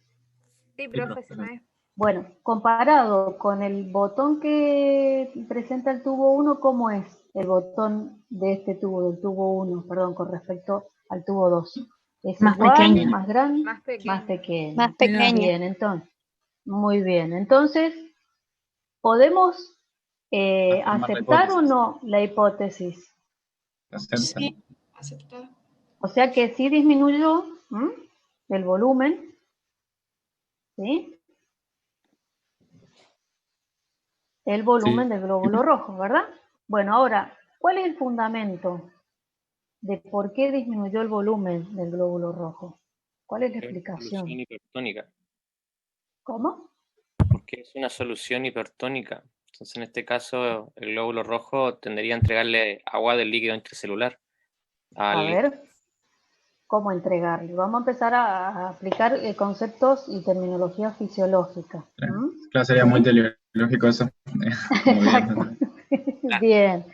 Sí, profe, se me ve. Bueno, comparado con el botón que presenta el tubo 1, ¿cómo es el botón de este tubo, del tubo 1, perdón, con respecto al tubo 2? ¿Es Más igual, pequeño. más grande? Más pequeño. Más pequeño. Bien, entonces, muy bien. Entonces, ¿podemos aceptar o no la hipótesis? Sí, aceptar. O sea que sí disminuyó el volumen, ¿sí? El volumen del glóbulo rojo, ¿verdad? Bueno, ahora, ¿Cuál es el fundamento de por qué disminuyó el volumen del glóbulo rojo? ¿Cuál es la explicación? Solución hipertónica. ¿Cómo? Porque es una solución hipertónica. Entonces, en este caso, el glóbulo rojo tendría a entregarle agua del líquido intracelular. A ver, ¿cómo entregarle? Vamos a empezar a aplicar conceptos y terminología fisiológica. Claro, sería muy teleológico eso. Exacto. Bien.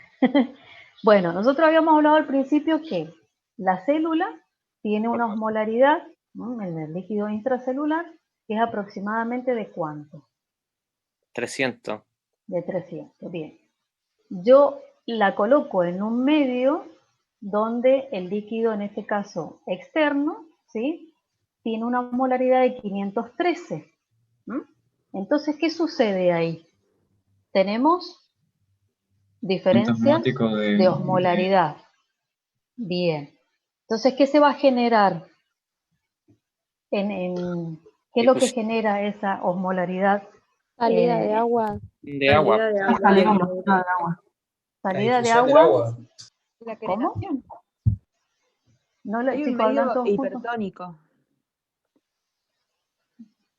Bueno, nosotros habíamos hablado al principio que la célula tiene una osmolaridad en el líquido intracelular que es aproximadamente ¿de cuánto? 300. De 300, bien. Yo la coloco en un medio donde el líquido, en este caso externo, ¿sí?, tiene una osmolaridad de 513. Entonces, ¿qué sucede ahí? Tenemos diferencias de osmolaridad. Bien. Entonces, ¿qué se va a generar? ¿Qué es lo que genera esa osmolaridad? Salida de agua. De agua. Salida de agua. ¿Cómo? No lo Hay estoy un hablando medio hipertónico.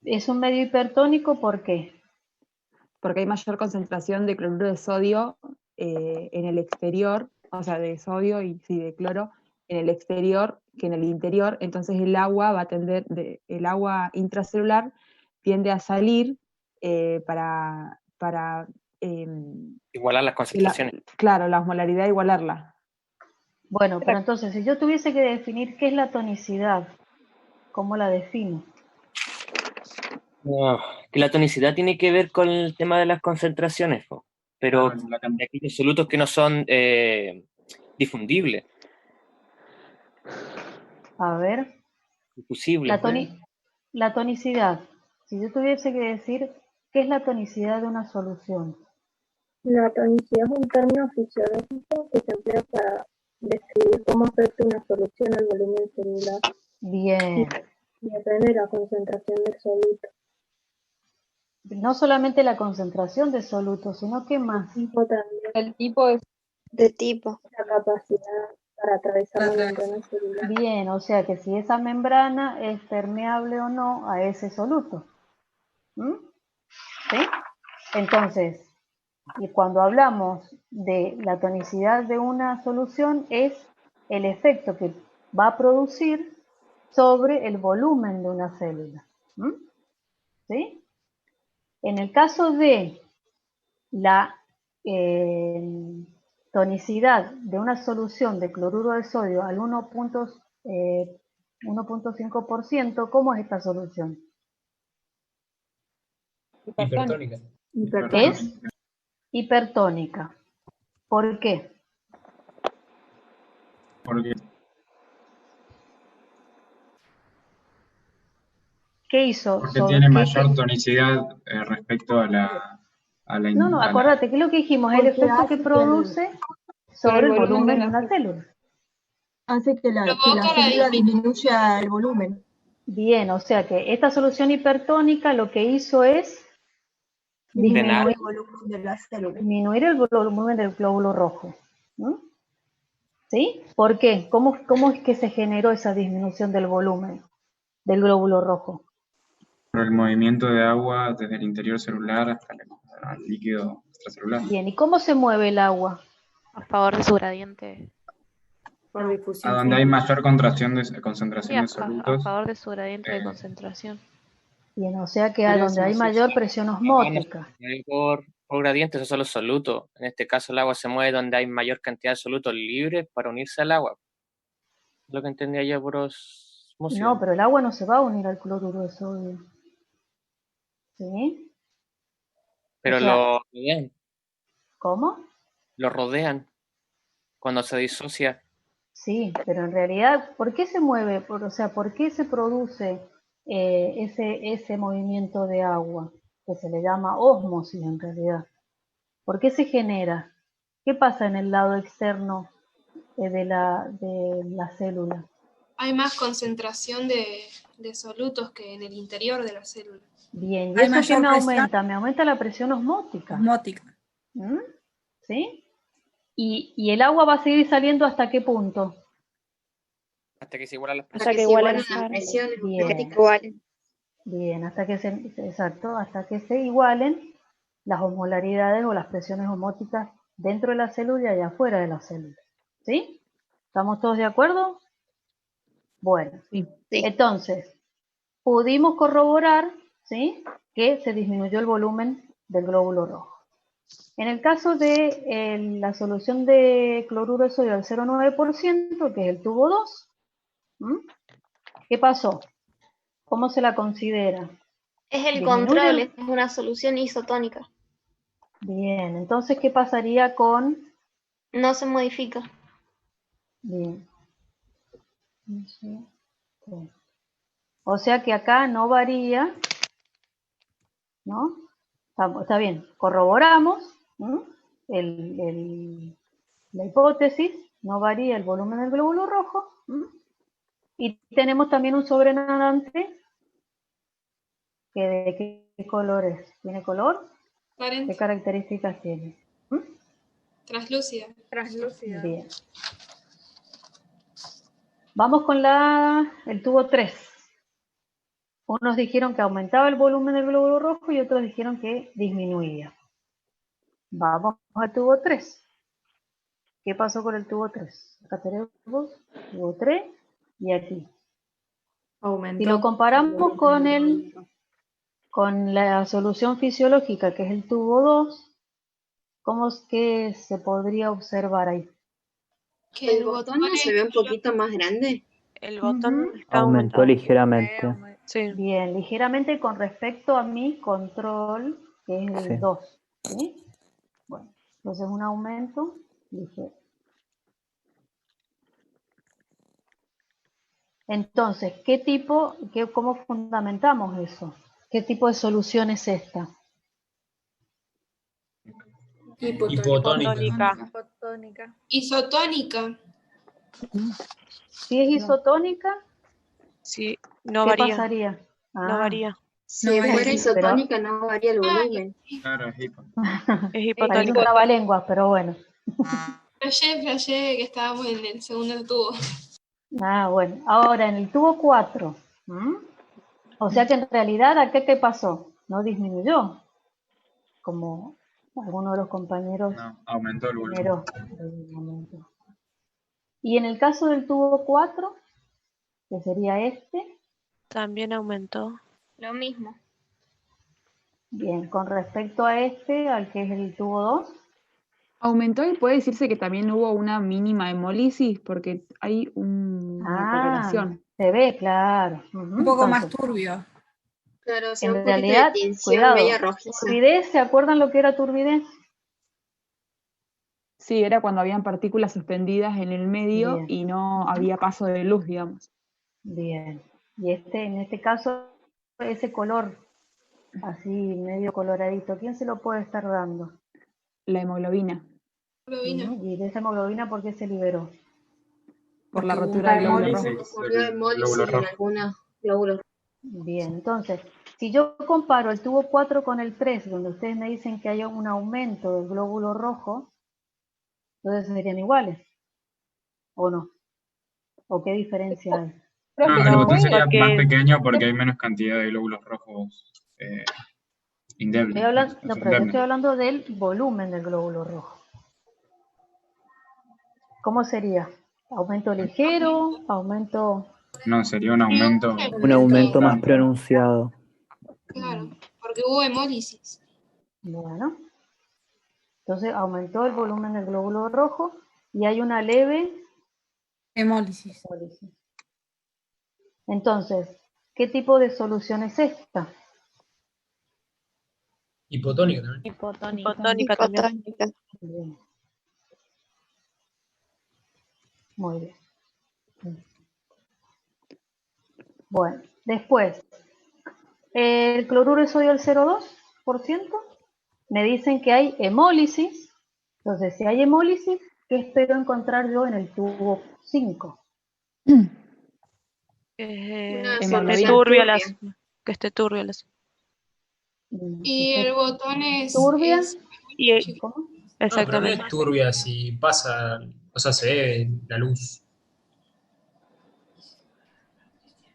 ¿Es un medio hipertónico? ¿Por qué? Porque hay mayor concentración de cloruro de sodio en el exterior, o sea, de sodio y sí, de cloro, en el exterior que en el interior. Entonces el agua va a tender, el agua intracelular tiende a salir para igualar las concentraciones. Claro, la osmolaridad, igualarla. Bueno, pero entonces, si yo tuviese que definir qué es la tonicidad, ¿cómo la defino? No, que la tonicidad tiene que ver con el tema de las concentraciones, pero de aquellos solutos que no son difundibles. A ver. Difusibles. La tonicidad. Si yo tuviese que decir qué es la tonicidad de una solución. La tonicidad es un término fisiológico que se emplea para describir cómo afecta una solución al volumen celular. Bien. Y depende de la concentración del soluto. No solamente la concentración de soluto, sino que más. El tipo es de tipo. La capacidad para atravesar la membrana celular. Bien, o sea que si esa membrana es permeable o no a ese soluto. ¿Sí? Entonces, y cuando hablamos de la tonicidad de una solución es el efecto que va a producir sobre el volumen de una célula. ¿Sí? En el caso de la tonicidad de una solución de cloruro de sodio al 1.5%, ¿cómo es esta solución? Hipertónica. Es hipertónica. ¿Por qué? Porque ¿Qué hizo? Porque tiene mayor tonicidad respecto a la No, acordate, ¿qué es lo que dijimos? El efecto que produce sobre el volumen de una célula. Hace que la célula disminuya el volumen. Bien, o sea que esta solución hipertónica lo que hizo es disminuir el volumen de la célula. Disminuir el volumen del glóbulo rojo. ¿Sí? ¿Por qué? ¿Cómo es que se generó esa disminución del volumen del glóbulo rojo? Por el movimiento de agua desde el interior celular hasta el líquido extracelular. Bien, ¿y cómo se mueve el agua? A favor de su gradiente. Por difusión. A donde hay mayor concentración de solutos. A favor de su gradiente de concentración. Bien, o sea que donde hay mayor presión osmótica. Por gradiente, esos son los solutos. En este caso el agua se mueve donde hay mayor cantidad de solutos libres para unirse al agua. Lo que entendía yo por osmosis. No, pero el agua no se va a unir al cloruro de sodio. ¿Sí? Pero o sea, lo rodean. ¿Cómo? Lo rodean cuando se disocia. Sí, pero en realidad, ¿por qué se mueve? ¿Por qué se produce ese movimiento de agua? Que se le llama ósmosis en realidad. ¿Por qué se genera? ¿Qué pasa en el lado externo de la célula? Hay más concentración de solutos que en el interior de la célula. Bien, ¿y eso qué me aumenta? Me aumenta la presión osmótica. Osmótica. ¿Sí? ¿Y el agua va a seguir saliendo hasta qué punto? Hasta que se igualan las Hasta presiones. que igualen las presiones. Bien. Bien, hasta que se igualen las osmolaridades o las presiones osmóticas dentro de la célula y afuera de la célula. ¿Sí? ¿Estamos todos de acuerdo? Bueno, entonces, pudimos corroborar, ¿sí?, que se disminuyó el volumen del glóbulo rojo. En el caso de la solución de cloruro de sodio al 0,9%, que es el tubo 2, ¿qué pasó? ¿Cómo se la considera? Es el ¿Disminuye? control, es una solución isotónica. Bien, entonces, ¿qué pasaría con...? No se modifica. Bien. O sea que acá no varía, ¿no? Está bien, corroboramos la hipótesis, no varía el volumen del glóbulo rojo, y tenemos también un sobrenadante que ¿de qué color es? ¿Tiene color? ¿Qué características tiene? Translúcida. Bien. Vamos con el tubo 3. Unos dijeron que aumentaba el volumen del glóbulo rojo y otros dijeron que disminuía. Vamos al tubo 3. ¿Qué pasó con el tubo 3? Acá tenemos tubo 3 y aquí. Aumentó. Si lo comparamos con la solución fisiológica, que es el tubo 2, ¿cómo es que se podría observar ahí? Que el botón no se ve un poquito más grande. El botón está Aumentó aumentado. ligeramente. Sí. Bien, ligeramente con respecto a mi control, que es el Sí. 2. ¿Sí? Bueno, entonces un aumento ligero. Entonces, ¿cómo fundamentamos eso? ¿Qué tipo de solución es esta? Hipotónica. Isotónica. Si es isotónica, Sí, no ¿qué varía. pasaría? No varía. Si fuera isotónica no varía el volumen. Claro, es Es Parece hipotónica. un trabalenguas, pero bueno. Flashé que estábamos en el segundo tubo. Bueno. Ahora, en el tubo 4. O sea que en realidad, ¿acá qué pasó? No disminuyó. Como alguno de los compañeros. No, aumentó el volumen. Aumentó. Y en el caso del tubo 4, que sería este. También aumentó. Lo mismo. Bien, con respecto a al que es el tubo 2. Aumentó y puede decirse que también hubo una mínima hemólisis porque hay una correlación. Se ve, claro. Un poco más turbio. Claro, o sea, En un poquito realidad, de tinción cuidado, media rojiza. turbidez, ¿se acuerdan lo que era turbidez? Sí, era cuando habían partículas suspendidas en el medio Bien. y no había paso de luz, digamos. Bien. Y en este caso, ese color, así medio coloradito, ¿quién se lo puede estar dando? La hemoglobina. Y de esa hemoglobina, ¿por qué se liberó? Por la Porque hubo rotura del una glóbulo rojo. Ocurrió hemólisis en algunos glóbulos. Bien, entonces, si yo comparo el tubo 4 con el 3, donde ustedes me dicen que hay un aumento del glóbulo rojo, entonces serían iguales, ¿o no? ¿O qué diferencia hay? No, el botón sería porque- más pequeño porque hay menos cantidad de glóbulos rojos indebles. Estoy hablando, o sea, no, pero yo endebles. estoy hablando del volumen del glóbulo rojo. ¿Cómo sería? ¿Aumento ligero? ¿Aumento...? No, sería un aumento. Un aumento más pronunciado. Claro, porque hubo hemólisis. Bueno. Entonces aumentó el volumen del glóbulo rojo y hay una leve Hemólisis. Entonces, ¿qué tipo de solución es esta? Hipotónica también. Hipotónica también. Bien. Muy bien. Bueno, después, el cloruro de sodio al 0,2%, me dicen que hay hemólisis. Entonces, si hay hemólisis, ¿qué espero encontrar yo en el tubo 5? Una Que solución esté turbia turbia. que esté turbia Y el botón es... ¿Turbia? Y ¿Cómo? pero no Exactamente. es turbia si pasa, o sea, se ve la luz.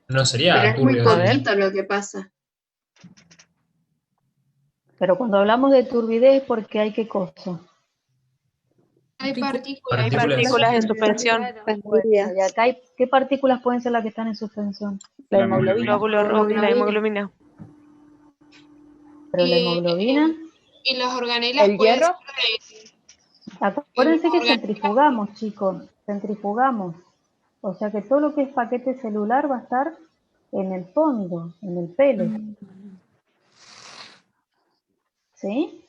No Pero sería es muy turbio. A ver. poquito lo que pasa. Pero cuando hablamos de turbidez, ¿por qué hay qué cosa? Hay Hay partículas. partículas en suspensión. Bueno, y acá hay, ¿qué partículas pueden ser las que están en suspensión? La hemoglobina. Glóbulo rojo y la hemoglobina. Pero la hemoglobina, Y los organelas ¿El pueden hierro? acuérdense que centrifugamos, chicos, centrifugamos. O sea que todo lo que es paquete celular va a estar en el fondo, en el pelo. ¿Sí?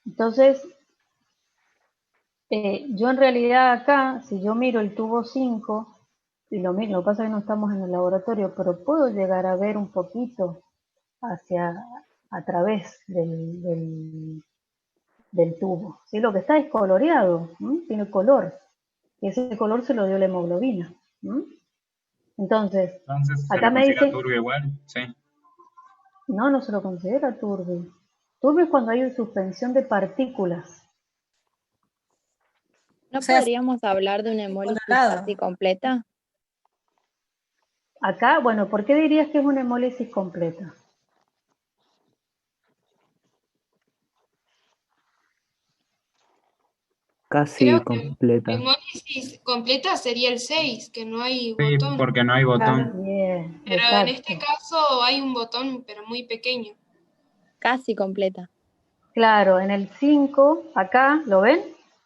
Entonces, yo en realidad acá, si yo miro el tubo 5, y lo que pasa es que no estamos en el laboratorio, pero puedo llegar a ver un poquito a través del tubo. ¿Sí? Lo que está es coloreado, ¿m? Tiene color, y ese color se lo dio la hemoglobina. ¿M? Entonces, ¿se acá lo me considera dice, turbio igual? Sí. no se lo considera turbio. Turbio es cuando hay suspensión de partículas. ¿No sea, podríamos hablar de una hemólisis colorado. casi completa? Acá, bueno, ¿por qué dirías que es una hemólisis completa? Casi Creo que completa. hemólisis completa sería el 6, que no hay Sí, botón. porque no hay botón. Bien, Pero exacto. en este caso hay un botón, pero muy pequeño. Casi completa. Claro, en el 5, acá, ¿lo ven?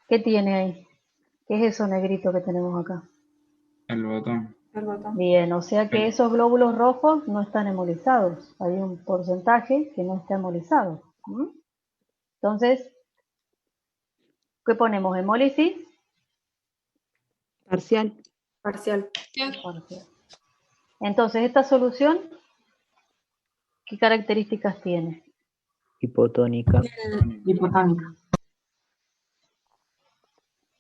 ¿Qué tiene ahí? ¿Qué es eso negrito que tenemos acá? El botón. Bien, o sea que esos glóbulos rojos no están hemolizados. Hay un porcentaje que no está hemolizado. ¿Mm? Entonces, ¿qué ponemos? ¿Hemólisis? Parcial. Parcial. Entonces, esta solución, ¿qué características tiene? Hipotónica. Hipotónica.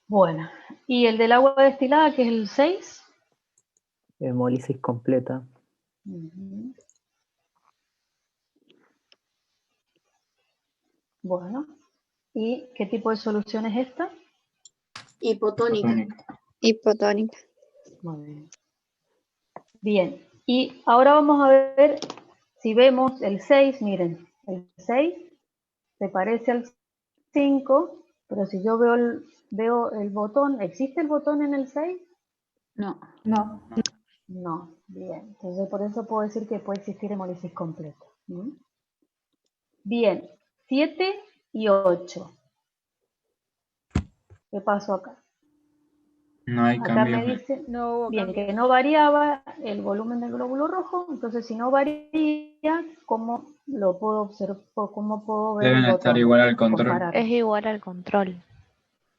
Bueno, ¿y el del agua destilada, que es el 6? Hemólisis completa. Ujú. Bueno, ¿y qué tipo de solución es esta? Hipotónica. Hipotónica. Muy bien. Bien, y ahora vamos a ver si vemos el 6, miren, el 6 se parece al 5, pero si yo veo el botón, ¿existe el botón en el 6? No. No, bien, entonces por eso puedo decir que puede existir hemólisis completa. ¿Mm? Bien, 7 y 8. ¿Qué pasó acá? No hay Acá cambios. me dice, No hubo bien, cambio. que no variaba el volumen del glóbulo rojo, entonces si no varía, ¿cómo lo puedo observar? ¿Cómo puedo ver Deben el estar botón? igual al control. Comparar. Es igual al control.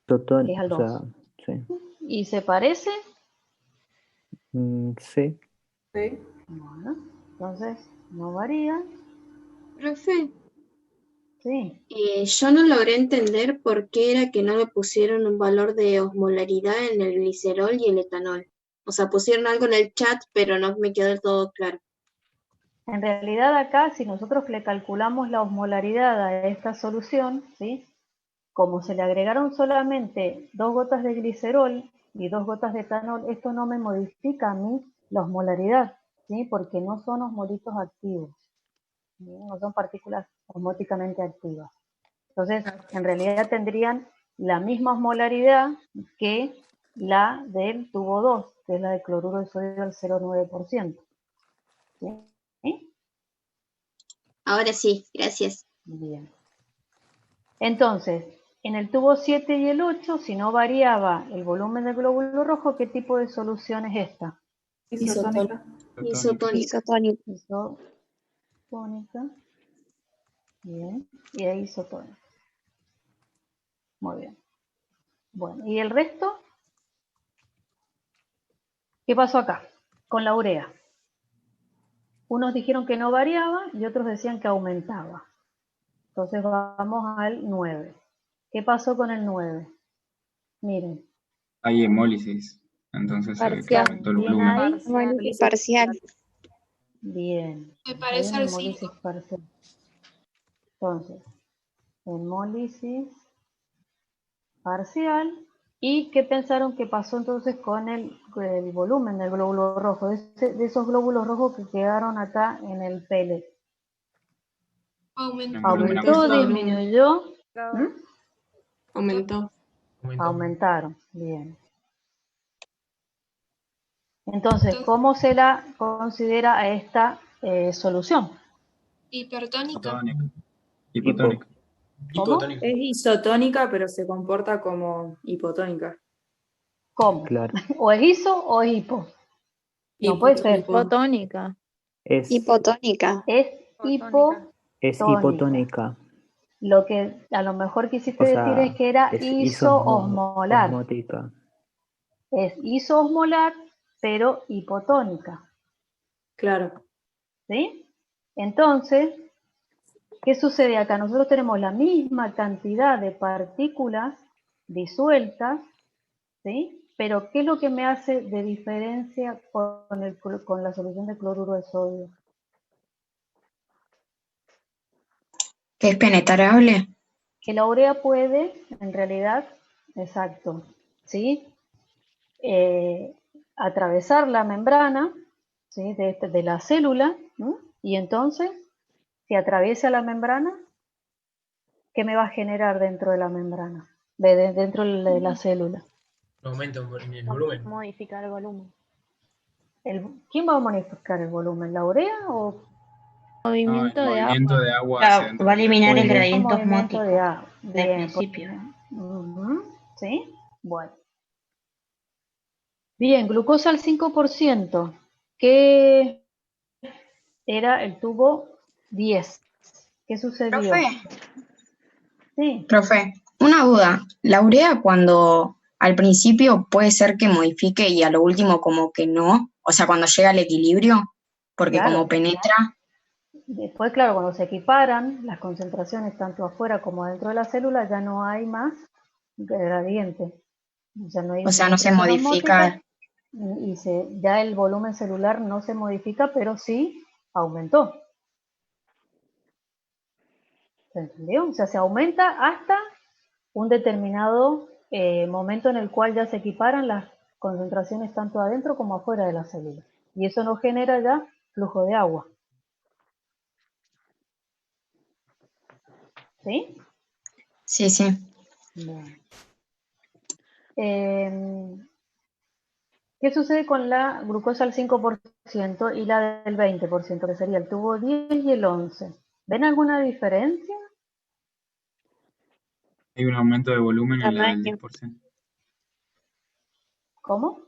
Total, Es al o sea, 2. sí. ¿Y se parece? Sí. Bueno, entonces no varía. Profe, Sí. yo no logré entender por qué era que no le pusieron un valor de osmolaridad en el glicerol y el etanol. O sea, pusieron algo en el chat, pero no me quedó del todo claro. En realidad acá, si nosotros le calculamos la osmolaridad a esta solución, ¿sí? Como se le agregaron solamente 2 gotas de glicerol y 2 gotas de etanol, esto no me modifica a mí la osmolaridad, ¿sí? Porque no son osmolitos activos, ¿sí? No son partículas osmóticamente activas. Entonces, en realidad tendrían la misma osmolaridad que la del tubo 2, que es la de cloruro de sodio al 0,9%. ¿Sí? Ahora sí, gracias. Bien. Entonces, en el tubo 7 y el 8, si no variaba el volumen del glóbulo rojo, ¿qué tipo de solución es esta? Isotónica. Isotónica. Bien. Y ahí isotónica. Muy bien. Bueno, ¿y el resto? ¿Qué pasó acá? Con la urea. Unos dijeron que no variaba y otros decían que aumentaba. Entonces vamos al 9. ¿Qué pasó con el 9? Miren. Hay hemólisis. Entonces se ve que Parcial. aumentó el ¿Bien volumen. ahí? Hemólisis parcial. Bien. Me Hay parece una al hemólisis 5. parcial. Entonces, hemólisis parcial. ¿Y qué pensaron que pasó entonces con el volumen del glóbulo rojo? De esos glóbulos rojos que quedaron acá en el pellet. ¿Aumentó, disminuyó? Aumentó. Aumentaron, bien. Entonces, ¿cómo se la considera a esta solución? Hipertónica. Hipotónica. ¿Cómo? Es isotónica, pero se comporta como hipotónica. ¿Cómo? Claro. ¿O es iso o es hipo? No puede ser. Hipotónica. Es Hipotónica. Es hipotónica. Es hipotónica. Lo que a lo mejor quisiste O sea, decir es que era es isoosmolar. osmótica. Es isoosmolar, pero hipotónica. Claro. ¿Sí? Entonces, ¿qué sucede acá? Nosotros tenemos la misma cantidad de partículas disueltas, ¿sí? Pero ¿qué es lo que me hace de diferencia con la solución de cloruro de sodio? ¿Que es penetrable? Que la urea puede, en realidad, exacto, ¿sí? Atravesar la membrana, ¿sí? de la célula, ¿no? Y entonces, si atraviesa la membrana, ¿qué me va a generar dentro de la membrana? Dentro de la célula. Un aumento en el volumen. Modificar el volumen. ¿Quién va a modificar el volumen? ¿La urea o...? Movimiento el de movimiento agua. de agua Claro, hacia dentro. va a eliminar el Movimiento gradiente movimiento osmótico de agua. del Bien, principio. ¿sí? Bueno. Bien, glucosa al 5%. ¿Qué era el tubo 10? ¿Qué sucedió? Sí. Profe, una duda. La urea cuando al principio puede ser que modifique y a lo último como que no, o sea, cuando llega al equilibrio, porque Claro. como penetra. Después, claro, cuando se equiparan las concentraciones tanto afuera como dentro de la célula, ya no hay más gradiente. Ya no hay O sea, no se presión modifica. osmótica y ya el volumen celular no se modifica, pero sí aumentó. ¿Se entendió? O sea, se aumenta hasta un determinado momento en el cual ya se equiparan las concentraciones tanto adentro como afuera de la célula. Y eso no genera ya flujo de agua. ¿Sí? Sí, sí. Bueno. ¿Qué sucede con la glucosa al 5% y la del 20%, que sería el tubo 10 y el 11? ¿Ven alguna diferencia? Hay un aumento de volumen en la del Tamaño. 10%. ¿Cómo?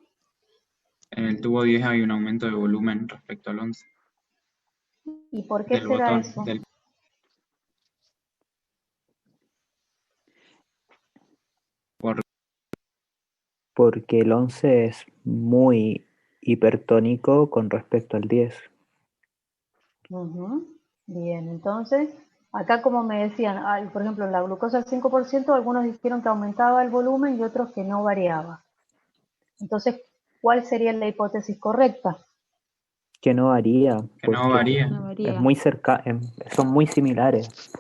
En el tubo 10 hay un aumento de volumen respecto al 11. ¿Y por qué Del será botón. eso? Porque el 11 es muy hipertónico con respecto al 10. Bien, entonces, acá como me decían, por ejemplo, la glucosa al 5%, algunos dijeron que aumentaba el volumen y otros que no variaba. Entonces, ¿cuál sería la hipótesis correcta? Que no varía. Que no porque varía. No varía. Es muy son muy similares.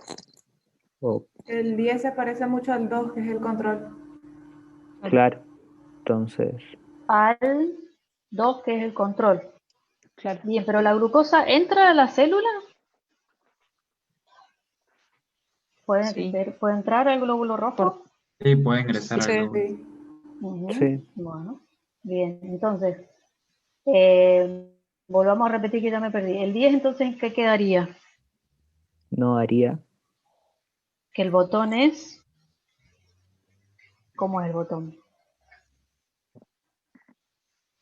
El 10 se parece mucho al 2, que es el control. Claro. Entonces, Al 2, que es el control. Claro. Bien, pero la glucosa entra a la célula. ¿Puede entrar al glóbulo rojo? Sí, puede ingresar al glóbulo. sí. Bueno, bien, entonces, volvamos a repetir que ya me perdí. El 10, entonces, ¿qué quedaría? No varía. Que el botón es... ¿Cómo es el botón?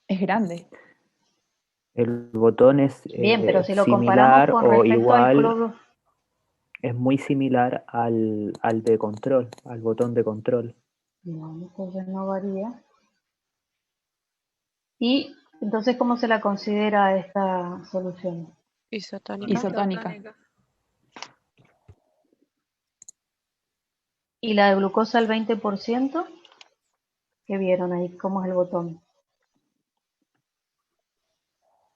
Es grande. El botón es Bien, pero si lo comparamos similar con o respecto al igual, cloro... es muy similar al de control, al botón de control. No, entonces no varía. Y entonces, ¿cómo se la considera esta solución? Isotónica. ¿Y la de glucosa al 20%? ¿Qué vieron ahí? ¿Cómo es el botón?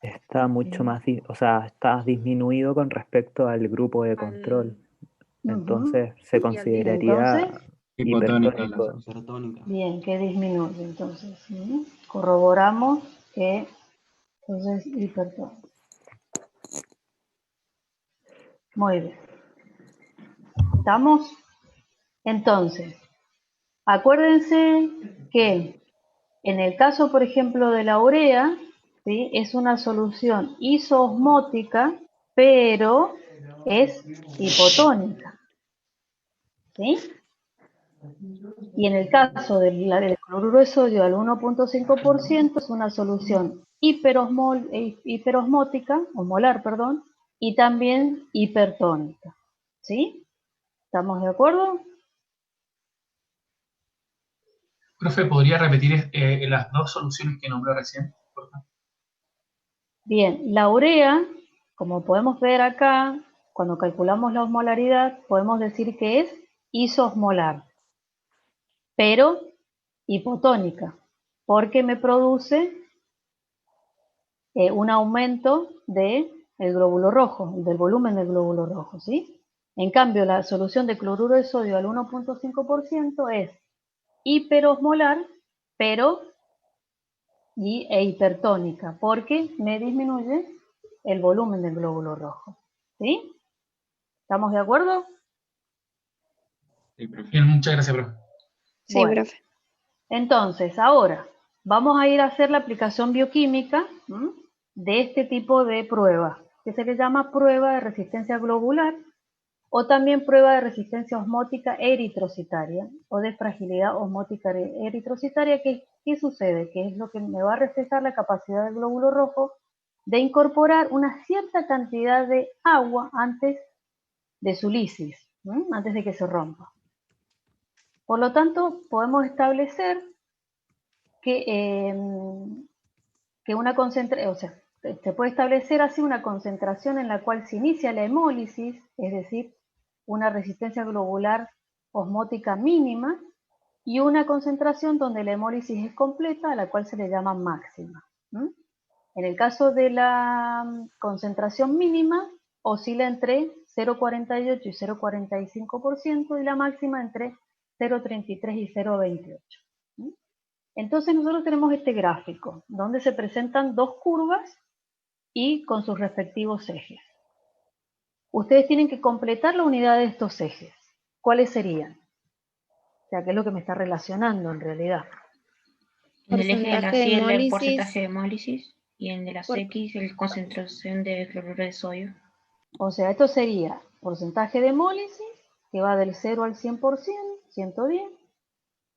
Está mucho más, está disminuido con respecto al grupo de control. Entonces se consideraría Entonces, Hipotónica. hipertónico. Bien, que disminuye entonces. Corroboramos que entonces hipertónico. Muy bien. ¿Estamos? Entonces, acuérdense que en el caso, por ejemplo, de la urea, ¿sí? Es una solución isoosmótica, pero es hipotónica. ¿Sí? Y en el caso del cloruro de sodio al 1.5% es una solución hiperosmótica, osmolar, perdón, y también hipertónica. ¿Sí? ¿Estamos de acuerdo? Profe, ¿podría repetir las dos soluciones que nombró recién? Por favor? Bien, la urea, como podemos ver acá, cuando calculamos la osmolaridad, podemos decir que es isoosmolar, pero hipotónica, porque me produce un aumento del glóbulo rojo, del volumen del glóbulo rojo, ¿sí? En cambio, la solución de cloruro de sodio al 1.5% es hiperosmolar, pero e hipertónica, porque me disminuye el volumen del glóbulo rojo, ¿sí? ¿Estamos de acuerdo? Sí, profe. Bien, muchas gracias, profe. Sí, Bueno, profe. entonces, ahora vamos a ir a hacer la aplicación bioquímica de este tipo de prueba, que se le llama prueba de resistencia globular o también prueba de resistencia osmótica eritrocitaria o de fragilidad osmótica eritrocitaria. ¿Qué sucede? Que es lo que me va a reflejar la capacidad del glóbulo rojo de incorporar una cierta cantidad de agua antes de su lisis, antes de que se rompa. Por lo tanto, podemos establecer que una concentración, o sea, se puede establecer así una concentración en la cual se inicia la hemólisis, es decir, una resistencia globular osmótica mínima, y una concentración donde la hemólisis es completa, a la cual se le llama máxima. En el caso de la concentración mínima, oscila entre 0,48 y 0,45% y la máxima entre 0,33 y 0,28. Entonces nosotros tenemos este gráfico, donde se presentan dos curvas y con sus respectivos ejes. Ustedes tienen que completar la unidad de estos ejes. ¿Cuáles serían? O sea, ¿qué es lo que me está relacionando en realidad? En el eje de las Porcentaje Y de el hemólisis. porcentaje de hemólisis y en el de las Por- X el concentración de cloruro de sodio. O sea, esto sería porcentaje de hemólisis, que va del 0 al 100%, 110,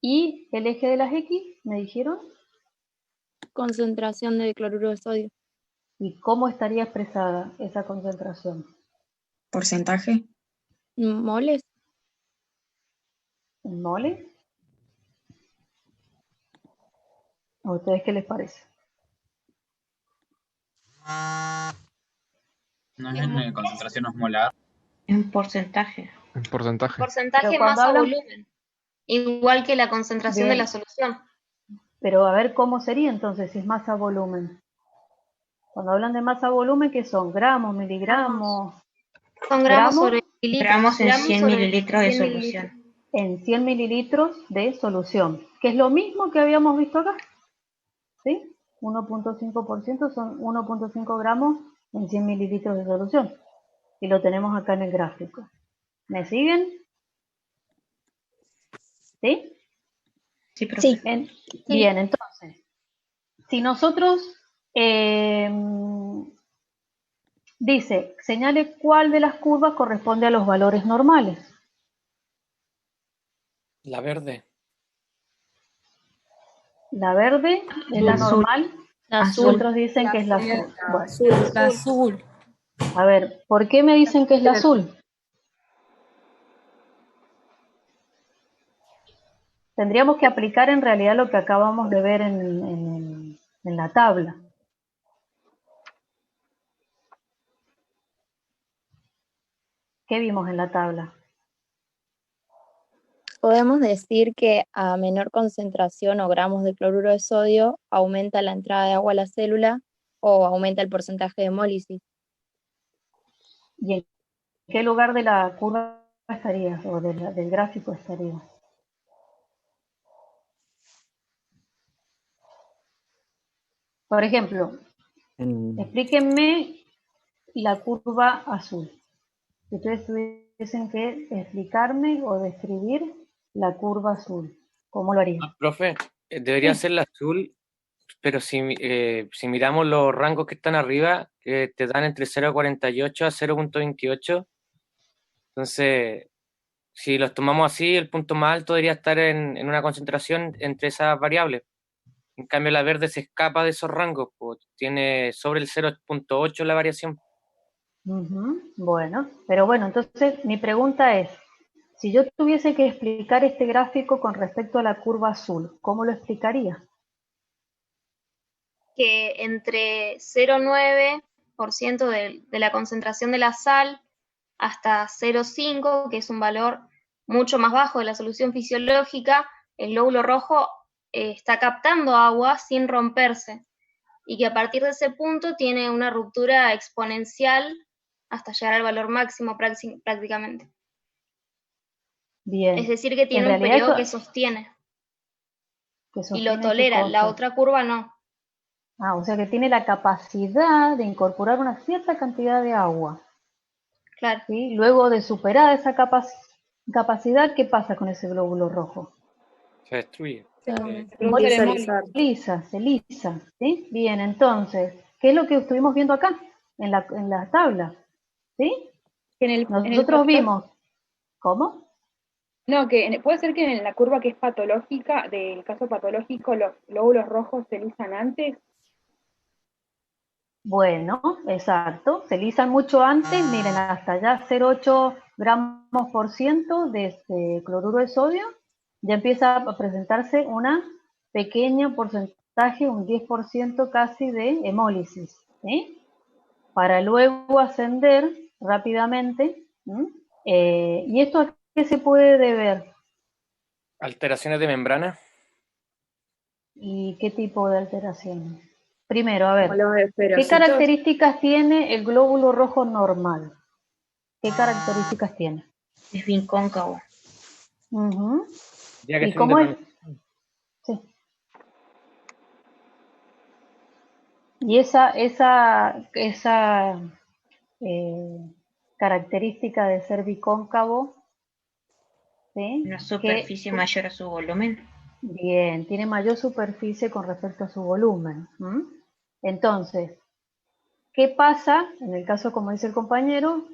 y el eje de las X, ¿me dijeron? Concentración de cloruro de sodio. ¿Y cómo estaría expresada esa concentración? ¿Porcentaje? ¿Moles? ¿En moles? ¿A ustedes qué les parece? ¿No es en concentración osmolar? En porcentaje. En porcentaje. Porcentaje Pero cuando masa hablan- volumen. Igual que la concentración de Bien. la solución. Pero a ver cómo sería entonces si es masa volumen. Cuando hablan de masa volumen, ¿qué son? ¿Gramos, miligramos? Son gramos sobre mililitros. Gramos en Gramos 100 sobre mililitros de 100 solución. En 100 mililitros de solución, que es lo mismo que habíamos visto acá. ¿Sí? 1.5% son 1.5 gramos en 100 mililitros de solución. Y lo tenemos acá en el gráfico. ¿Me siguen? ¿Sí? Sí, profe. Bien, entonces, si nosotros dice, señale cuál de las curvas corresponde a los valores normales. La verde. La verde es la Azul. normal. Azul. Otros dicen que es la azul. Bueno, La azul. a ver, ¿por qué me dicen que es la azul? Tendríamos que aplicar en realidad lo que acabamos de ver en la tabla. ¿Qué vimos en la tabla? Podemos decir que a menor concentración o gramos de cloruro de sodio aumenta la entrada de agua a la célula o aumenta el porcentaje de hemólisis. ¿Y en qué lugar de la curva estarías o del gráfico estarías? Por ejemplo, explíquenme la curva azul. Si ustedes tuviesen que explicarme o describir la curva azul, ¿cómo lo harían? Profe, debería ser la azul, pero si miramos los rangos que están arriba, que te dan entre 0,48 a 0,28, entonces, si los tomamos así, el punto más alto debería estar en una concentración entre esas variables. En cambio, la verde se escapa de esos rangos, pues, tiene sobre el 0,8 la variación. Bueno, pero bueno, entonces mi pregunta es, si yo tuviese que explicar este gráfico con respecto a la curva azul, ¿cómo lo explicaría? Que entre 0,9% de la concentración de la sal hasta 0,5, que es un valor mucho más bajo de la solución fisiológica, el glóbulo rojo está captando agua sin romperse, y que a partir de ese punto tiene una ruptura exponencial hasta llegar al valor máximo prácticamente. Bien. Es decir, que tiene En un realidad periodo eso- que sostiene y sostiene lo qué tolera, la cosa. otra curva no. Ah, o sea que tiene la capacidad de incorporar una cierta cantidad de agua. Claro. ¿Sí? Luego de superar esa capacidad, ¿qué pasa con ese glóbulo rojo? Se destruye. Se lisa, ¿sí? Bien, entonces, ¿qué es lo que estuvimos viendo acá, en la tabla? ¿Sí? Nosotros vimos, ¿cómo? No, puede ser que en la curva que es patológica, del caso patológico, los glóbulos rojos se lisan antes. Bueno, exacto, se lisan mucho antes, miren, hasta ya 0,8 gramos por ciento de este cloruro de sodio, ya empieza a presentarse una pequeña porcentaje, un 10% casi de hemólisis, ¿sí? Para luego ascender rápidamente. ¿Y esto a qué se puede deber? Alteraciones de membrana. ¿Y qué tipo de alteraciones? Primero, a ver, Como los ¿qué esferocitos. características tiene el glóbulo rojo normal? ¿Qué características tiene? Es bien cóncavo. Ya que ¿Y es cómo es? indeterminado. Sí. Y esa característica de ser bicóncavo, ¿sí? Una superficie mayor a su volumen. Bien, tiene mayor superficie con respecto a su volumen. Entonces, ¿qué pasa en el caso, como dice el compañero,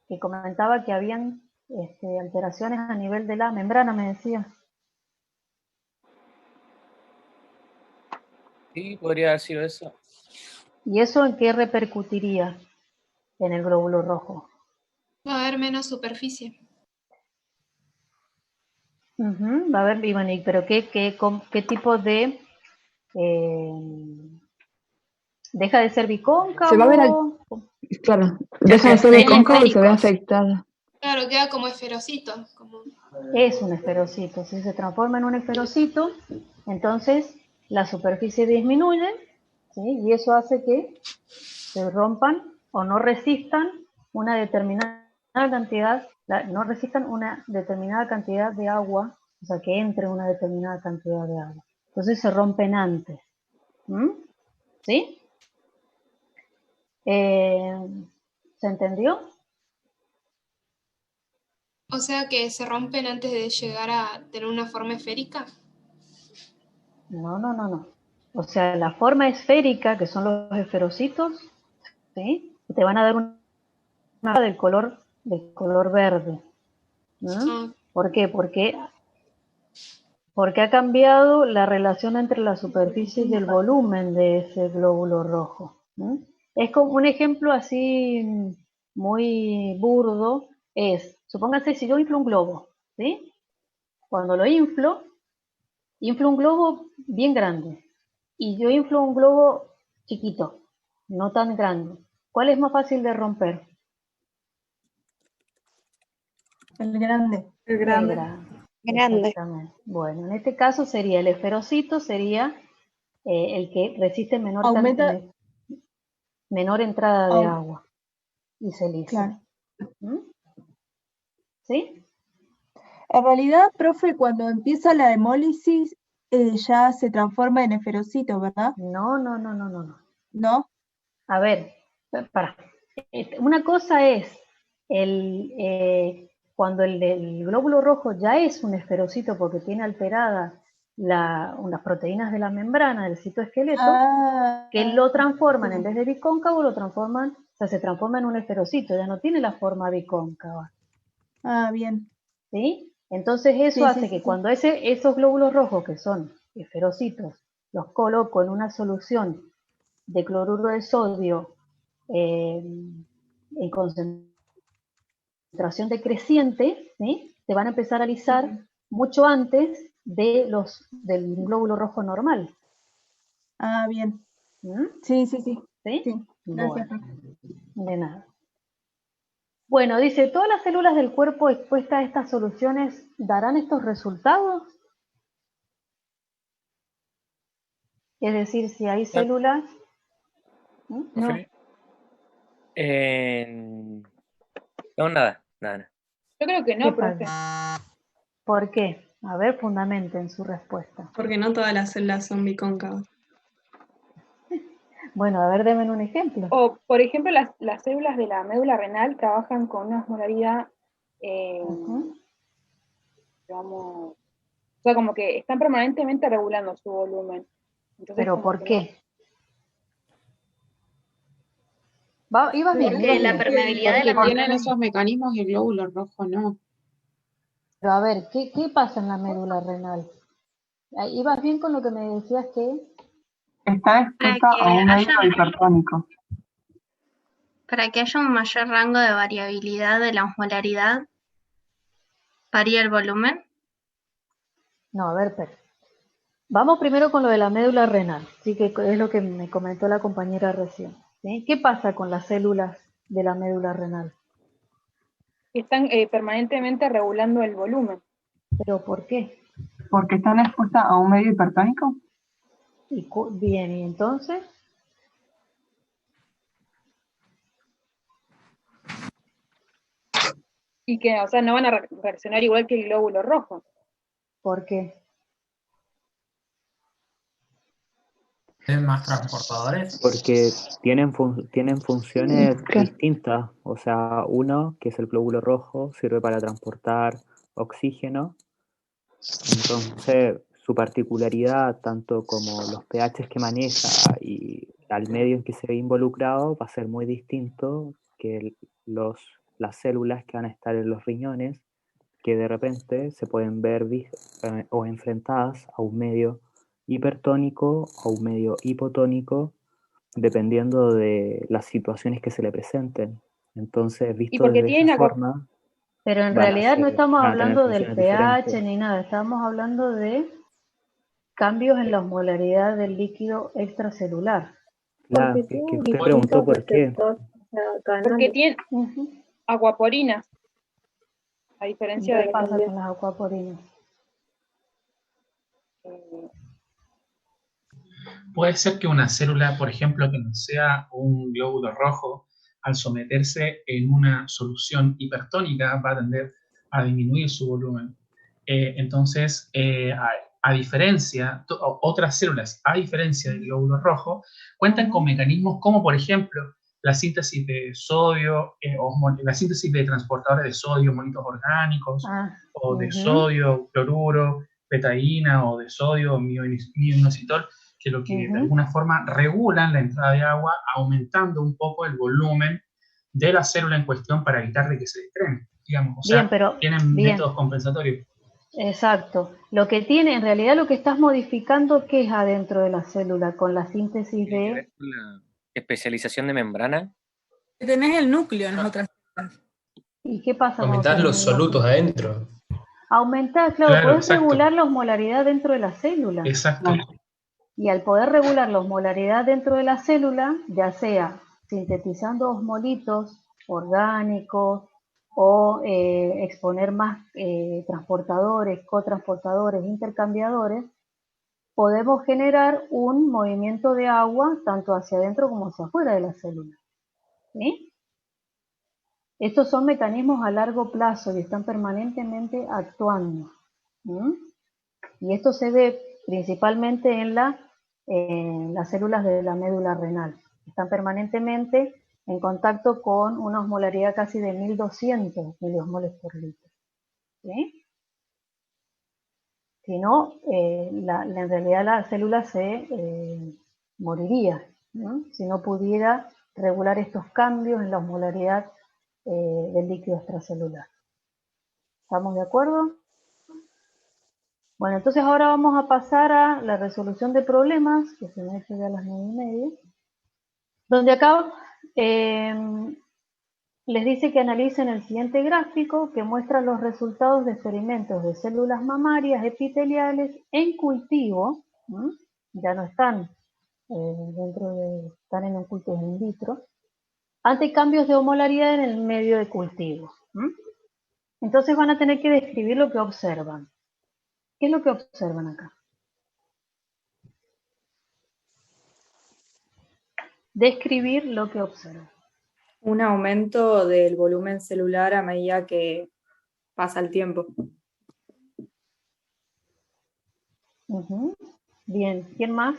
que comentaba que habían alteraciones a nivel de la membrana, me decía? Sí, podría haber sido eso. ¿Y eso en qué repercutiría en el glóbulo rojo? Va a haber menos superficie. Va a haber, y bueno, pero ¿qué tipo de... deja de ser bicóncavo? Se va a ver, claro, deja de ser bicóncavo y se ve afectada. Claro, queda como esferocito. Es un esferocito. Si se transforma en un esferocito, entonces la superficie disminuye, ¿sí? Y eso hace que se rompan o no resistan una determinada cantidad, de agua, o sea, que entre una determinada cantidad de agua. Entonces se rompen antes. ¿Sí? ¿Se entendió? O sea que se rompen antes de llegar a tener una forma esférica. No. O sea, la forma esférica, que son los esferocitos, ¿sí? Te van a dar una del color verde. ¿Por qué? Porque ha cambiado la relación entre la superficie y el volumen de ese glóbulo rojo. Es como un ejemplo así muy burdo, supónganse si yo inflo un globo, ¿sí? Cuando lo inflo un globo bien grande y yo inflo un globo chiquito, no tan grande. ¿Cuál es más fácil de romper? El grande. El grande. Exactamente. Bueno, en este caso sería el esferocito, sería el que resiste menor entrada de agua y se lisa. Claro. ¿Sí? En realidad, profe, cuando empieza la hemólisis, ya se transforma en esferocito, ¿verdad? No. ¿No? A ver, para. Una cosa es cuando el glóbulo rojo ya es un esferocito porque tiene alteradas unas proteínas de la membrana del citoesqueleto, que lo transforman, en vez de bicóncavo, lo transforman, o sea, se transforma en un esferocito, ya no tiene la forma bicóncava. Ah, bien. ¿Sí? Entonces eso hace que cuando esos glóbulos rojos, que son esferocitos, los coloco en una solución de cloruro de sodio en concentración decreciente, ¿sí? Se van a empezar a alisar mucho antes del glóbulo rojo normal. Ah, bien. Sí. Sí. Gracias. Bueno, de nada. Bueno, dice, ¿todas las células del cuerpo expuestas a estas soluciones darán estos resultados? Es decir, si hay células... No, nada. Yo creo que no, profe. ¿Por qué? A ver, fundamenten su respuesta. Porque no todas las células son bicóncavas. Bueno, a ver, denme un ejemplo. O, por ejemplo, las células de la médula renal trabajan con una osmolaridad, digamos, o sea, como que están permanentemente regulando su volumen. Entonces, ¿pero por qué? Ibas bien. Porque la permeabilidad de la membrana. Tienen esos mecanismos y el glóbulo rojo no. Pero a ver, ¿qué pasa en la médula renal? ¿Ibas bien con lo que me decías que...? Está expuesta a un medio hipertónico. Para que haya un mayor rango de variabilidad de la osmolaridad, ¿varía el volumen? No, a ver, pero vamos primero con lo de la médula renal, sí, que es lo que me comentó la compañera recién. ¿Sí? ¿Qué pasa con las células de la médula renal? Están permanentemente regulando el volumen. ¿Pero por qué? Porque están expuestas a un medio hipertónico. Bien, ¿y entonces? Y que, o sea, no van a reaccionar igual que el glóbulo rojo. ¿Por qué? ¿Tienen más transportadores? Porque tienen funciones distintas. O sea, uno, que es el glóbulo rojo, sirve para transportar oxígeno. Entonces, su particularidad, tanto como los pHs que maneja y al medio en que se ve involucrado, va a ser muy distinto que las células que van a estar en los riñones, que de repente se pueden ver o enfrentadas a un medio hipertónico o un medio hipotónico, dependiendo de las situaciones que se le presenten. Entonces, visto desde esa forma... Pero en realidad no estamos hablando del pH ni nada, estamos hablando de cambios en la osmolaridad del líquido extracelular. Claro, es que usted preguntó por qué. Porque tiene acuaporinas, a diferencia de... ¿Qué pasa con las acuaporinas? Puede ser que una célula, por ejemplo, que no sea un glóbulo rojo, al someterse en una solución hipertónica va a tender a disminuir su volumen. Entonces, a diferencia, otras células, a diferencia del glóbulo rojo, cuentan con mecanismos como, por ejemplo, la síntesis de sodio, la síntesis de transportadores de sodio, molitos orgánicos, o de sodio, cloruro, betaína, o de sodio, mioinositol, que lo que de alguna forma regulan la entrada de agua, aumentando un poco el volumen de la célula en cuestión para evitar de que se descreme, digamos. O sea, tienen métodos compensatorios. Exacto. Lo que tiene, en realidad lo que estás modificando, ¿qué es adentro de la célula con la síntesis de...? La especialización de membrana. Tenés el núcleo en otras células. ¿Y qué pasa? Aumentar los solutos adentro. Aumentar, claro, podés regular la osmolaridad dentro de la célula. Exacto. Y al poder regular la osmolaridad dentro de la célula, ya sea sintetizando osmolitos orgánicos o exponer más transportadores, cotransportadores, intercambiadores, podemos generar un movimiento de agua tanto hacia adentro como hacia afuera de la célula. ¿Sí? Estos son mecanismos a largo plazo y están permanentemente actuando. ¿Sí? Y esto se ve principalmente en las células de la médula renal. Están permanentemente en contacto con una osmolaridad casi de 1200 miliosmoles por litro. ¿Sí? Si no, en realidad la célula se moriría, ¿no? Si no pudiera regular estos cambios en la osmolaridad del líquido extracelular. ¿Estamos de acuerdo? Bueno, entonces ahora vamos a pasar a la resolución de problemas, que se me ha hecho ya a las 9:30, donde acá les dice que analicen el siguiente gráfico que muestra los resultados de experimentos de células mamarias epiteliales en cultivo, ¿m? Ya no están están en un cultivo in vitro, ante cambios de osmolaridad en el medio de cultivo. ¿M? Entonces van a tener que describir lo que observan. ¿Qué es lo que observan acá? Describir lo que observan. Un aumento del volumen celular a medida que pasa el tiempo. Bien, ¿quién más?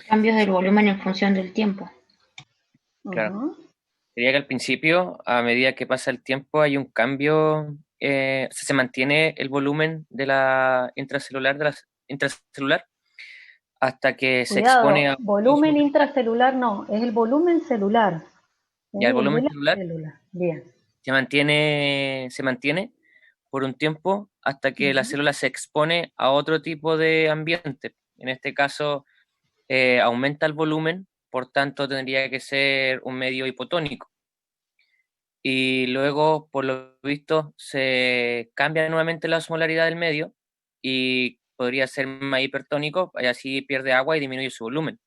Cambios del volumen en función del tiempo. Claro. Sería que al principio, a medida que pasa el tiempo, hay un cambio, se mantiene el volumen de la intracelular, hasta que se Cuidado, expone a... volumen intracelular no, es el volumen celular. Ya el volumen celular Bien. se mantiene por un tiempo hasta que la célula se expone a otro tipo de ambiente. En este caso, aumenta el volumen, por tanto tendría que ser un medio hipotónico. Y luego, por lo visto, se cambia nuevamente la osmolaridad del medio y podría ser más hipertónico, y así pierde agua y disminuye su volumen.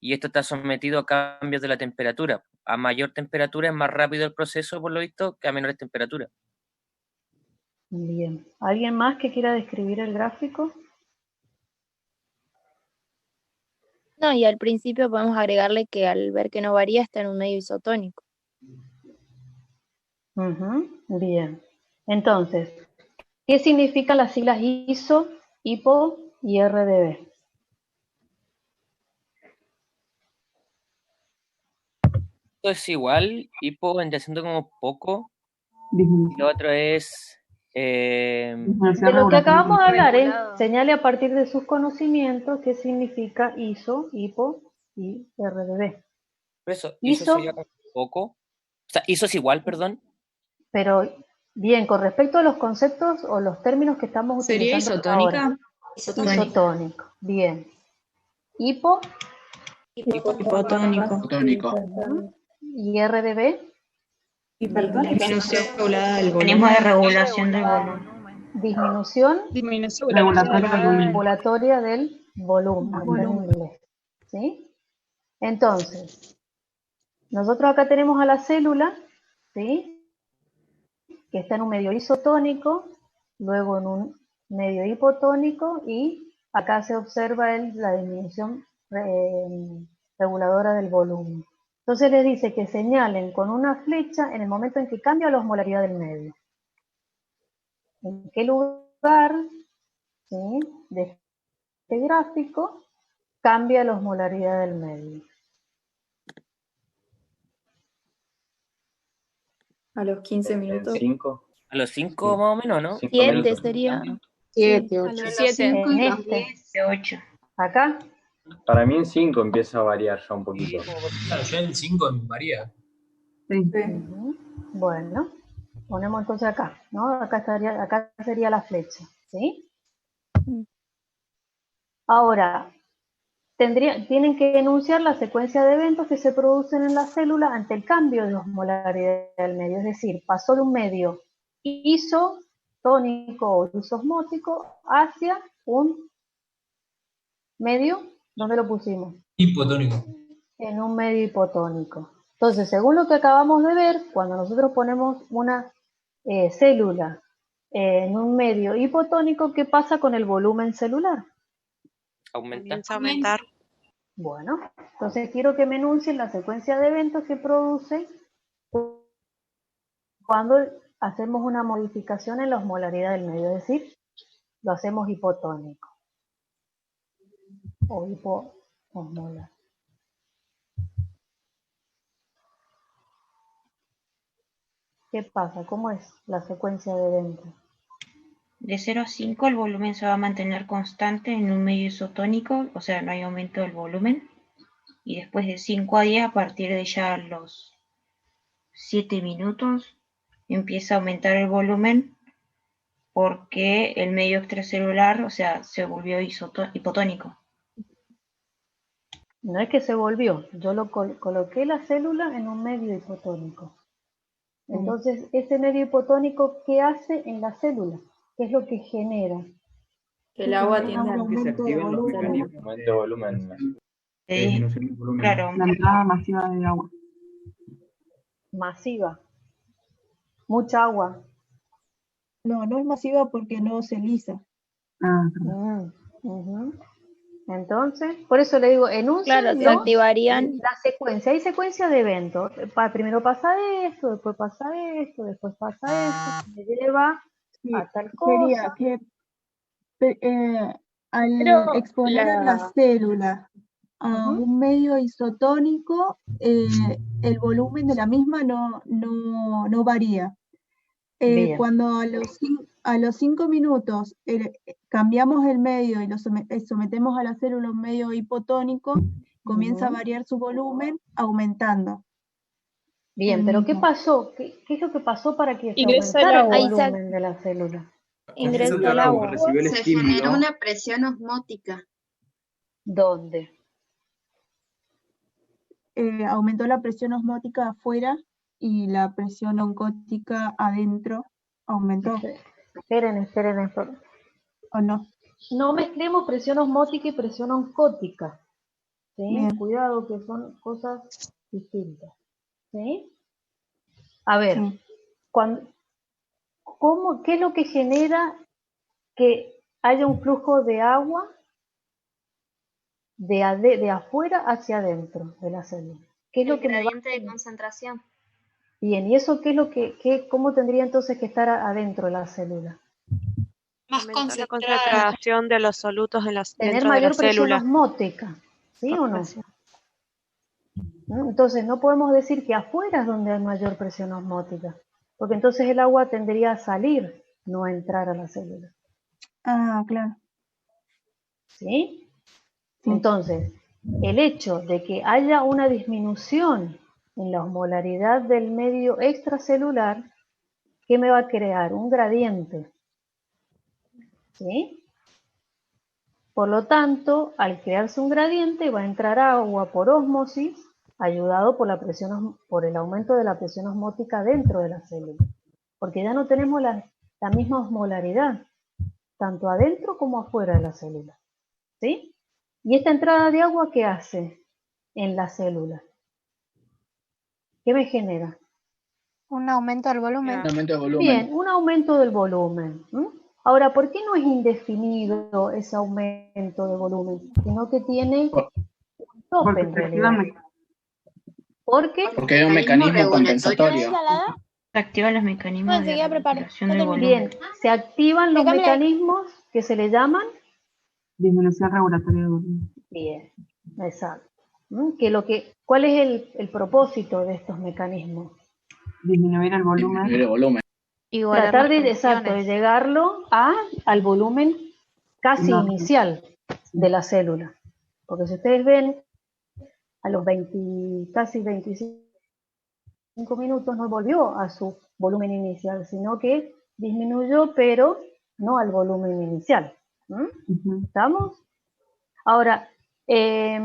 Y esto está sometido a cambios de la temperatura. A mayor temperatura es más rápido el proceso, por lo visto, que a menores temperaturas. Bien. ¿Alguien más que quiera describir el gráfico? No, y al principio podemos agregarle que al ver que no varía está en un medio isotónico. Bien. Entonces, ¿qué significan las siglas ISO, HIPO y RDB? Esto es igual, hipo vendría siendo como poco, y lo otro es... De lo que acabamos de hablar, señale a partir de sus conocimientos qué significa ISO, HIPO y RDB. Por eso, ISO sería poco. O sea, ISO es igual, perdón. Pero, bien, con respecto a los conceptos o los términos que estamos utilizando isotónica? ahora. Isotónico. Bien. ¿Hipo? Hipotónico. ¿Y RDB? Disminución regulada del Mecanismo de regulación del volumen. Disminución regulatoria del volumen. Está en inglés. ¿Sí? Entonces, nosotros acá tenemos a la célula, ¿sí? Que está en un medio isotónico, luego en un medio hipotónico y acá se observa la disminución reguladora del volumen. Entonces les dice que señalen con una flecha en el momento en que cambia la osmolaridad del medio. ¿En qué lugar, ¿sí?, de este gráfico cambia la osmolaridad del medio? A los 15 minutos. 5. A los 5 más o menos, ¿no? 7 sería. 7, 8. 7. En este. 8. ¿Acá? Para mí en 5 empieza a variar ya un poquito. Claro, ya en 5 varía. Bueno, ponemos entonces acá, ¿no? Acá sería la flecha, ¿sí? Ahora, tienen que enunciar la secuencia de eventos que se producen en la célula ante el cambio de osmolaridad del medio, es decir, pasó de un medio isotónico o isosmótico hacia un medio, ¿dónde lo pusimos? Hipotónico. En un medio hipotónico. Entonces, según lo que acabamos de ver, cuando nosotros ponemos una célula en un medio hipotónico, ¿qué pasa con el volumen celular? Comienza a aumentar. Bueno, entonces quiero que me enuncien la secuencia de eventos que produce cuando hacemos una modificación en la osmolaridad del medio, es decir, lo hacemos hipotónico. o hipoosmolar. ¿Qué pasa? ¿Cómo es la secuencia de eventos? De 0 a 5 el volumen se va a mantener constante en un medio isotónico, o sea, no hay aumento del volumen. Y después de 5 a 10, a partir de ya los 7 minutos, empieza a aumentar el volumen porque el medio extracelular, o sea, se volvió hipotónico. No es que se volvió, yo lo coloqué la célula en un medio hipotónico. Entonces, ese medio hipotónico, ¿qué hace en la célula? ¿Qué es lo que genera? El agua tiende a Que se activen los mecanismos de volumen. Disminución del volumen. Claro. La entrada masiva de agua. Masiva. Mucha agua. No, no es masiva porque no se lisa. Entonces, por eso le digo, en un Claro, se ciclo, activarían. la secuencia, hay secuencia de eventos. Primero pasa esto, después pasa esto, después pasa esto, se lleva a tal Sería cosa. que al Pero exponer a la célula a un medio isotónico, el volumen de la misma no varía. Cuando a los 5 minutos cambiamos el medio y lo sometemos a la célula a un medio hipotónico, comienza a variar su volumen aumentando. Bien, pero ¿qué pasó? ¿Qué es lo que pasó para que se Ingresa el aumentara el agua. volumen de la célula? Ingresó Ingresó el agua. recibió el Se estímulo. generó una presión osmótica. ¿Dónde? Aumentó la presión osmótica afuera y la presión oncótica adentro aumentó. Esperen. ¿O no? No mezclemos presión osmótica y presión oncótica. ¿Sí? Bien. Cuidado que son cosas distintas. ¿Sí? A ver, ¿qué es lo que genera que haya un flujo de agua de afuera hacia adentro de la célula? ¿Qué es El lo que me va gradiente de concentración. Bien, ¿y eso qué es lo cómo tendría entonces que estar adentro de la célula? Más Aumentó la concentrada. concentración de los solutos Tener dentro de la mayor presión célula. osmótica, ¿sí o no? ¿No? Entonces no podemos decir que afuera es donde hay mayor presión osmótica, porque entonces el agua tendría a salir, no a entrar a la célula. Ah, claro. ¿Sí? Entonces, el hecho de que haya una disminución en la osmolaridad del medio extracelular, ¿qué me va a crear? Un gradiente. ¿Sí? Por lo tanto, al crearse un gradiente, va a entrar agua por ósmosis, ayudado por el aumento de la presión osmótica dentro de la célula. Porque ya no tenemos la misma osmolaridad, tanto adentro como afuera de la célula. ¿Sí? ¿Y esta entrada de agua qué hace en la célula? ¿Qué me genera? Un aumento del volumen. Un aumento de volumen. Bien, un aumento del volumen. Ahora, ¿por qué no es indefinido ese aumento de volumen? Sino que tiene un tope en realidad. ¿Por qué? Porque hay un mecanismo compensatorio. Se activan los mecanismos de regulación del volumen. Bien, se activan los mecanismos que se le llaman Disminución regulatoria del volumen. bien, exacto. ¿Cuál es el propósito de estos mecanismos? Disminuir el volumen. Disminuir el volumen. Tratar de llegarlo al volumen casi inicial de la célula. Porque si ustedes ven, a los casi 25 minutos no volvió a su volumen inicial, sino que disminuyó, pero no al volumen inicial. ¿Estamos? Ahora, ¿qué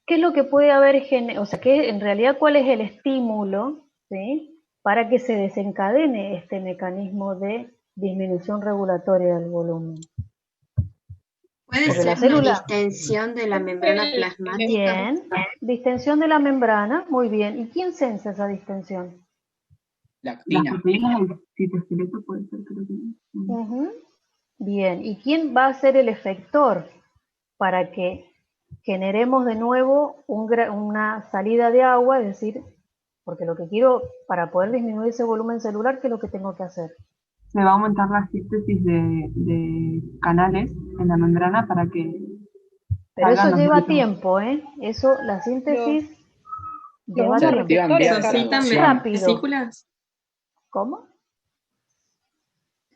es lo que puede haber generado? O sea, en realidad, ¿cuál es el estímulo, ¿sí?, para que se desencadene este mecanismo de disminución regulatoria del volumen? Puede ser una distensión de la membrana plasmática. Bien, distensión de la membrana, muy bien. ¿Y quién sensa esa distensión? Las proteínas del citoesqueleto puede ser que lo tengan. Bien, ¿y quién va a ser el efector para que generemos de nuevo una salida de agua? Es decir, porque lo que quiero, para poder disminuir ese volumen celular, ¿qué es lo que tengo que hacer? Se va a aumentar la síntesis de canales en la membrana para que Pero eso Salgan los lleva lípidos. tiempo, ¿eh? Eso, la síntesis lleva Se activan tiempo. vías de ¿Necesitan traducción. vesículas? ¿Cómo?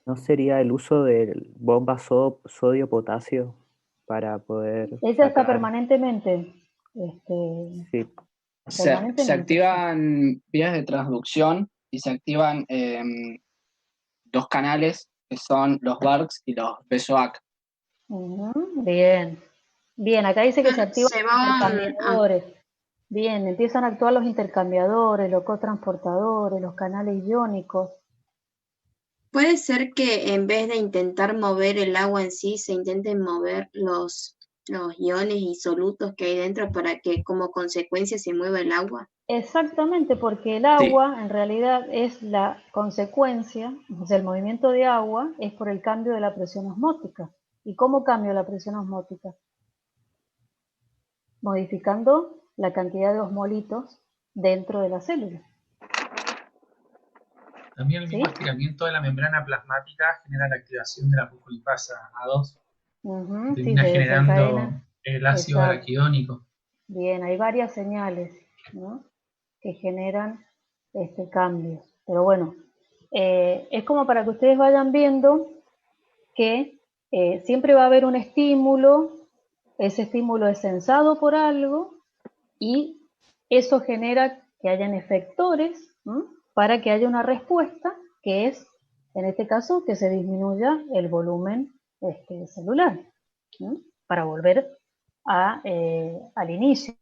¿No sería el uso de bombas sodio-potasio para poder Ella está sacar? permanentemente. Sí. Se activan vías de transducción y se activan dos canales que son los BARCs y los BSOAC. Bien. Bien, acá dice que se activan Se los van. intercambiadores. Bien, empiezan a actuar los intercambiadores, los cotransportadores, los canales iónicos. Puede ser que en vez de intentar mover el agua en sí, se intenten mover los iones y solutos que hay dentro para que como consecuencia se mueva el agua. Exactamente, porque el agua en realidad es la consecuencia, o sea, el movimiento de agua es por el cambio de la presión osmótica. ¿Y cómo cambia la presión osmótica? Modificando la cantidad de osmolitos dentro de la célula. También el mismo estiramiento de la membrana plasmática genera la activación de la fosfolipasa A2. Sí, Termina se generando desencadena. el ácido Exacto. araquidónico. Bien, hay varias señales, ¿no?, que generan cambios. Pero bueno, es como para que ustedes vayan viendo que siempre va a haber un estímulo, ese estímulo es sensado por algo y eso genera que hayan efectores, ¿no?, para que haya una respuesta que es, en este caso, que se disminuya el volumen celular, ¿no?, para volver al inicio,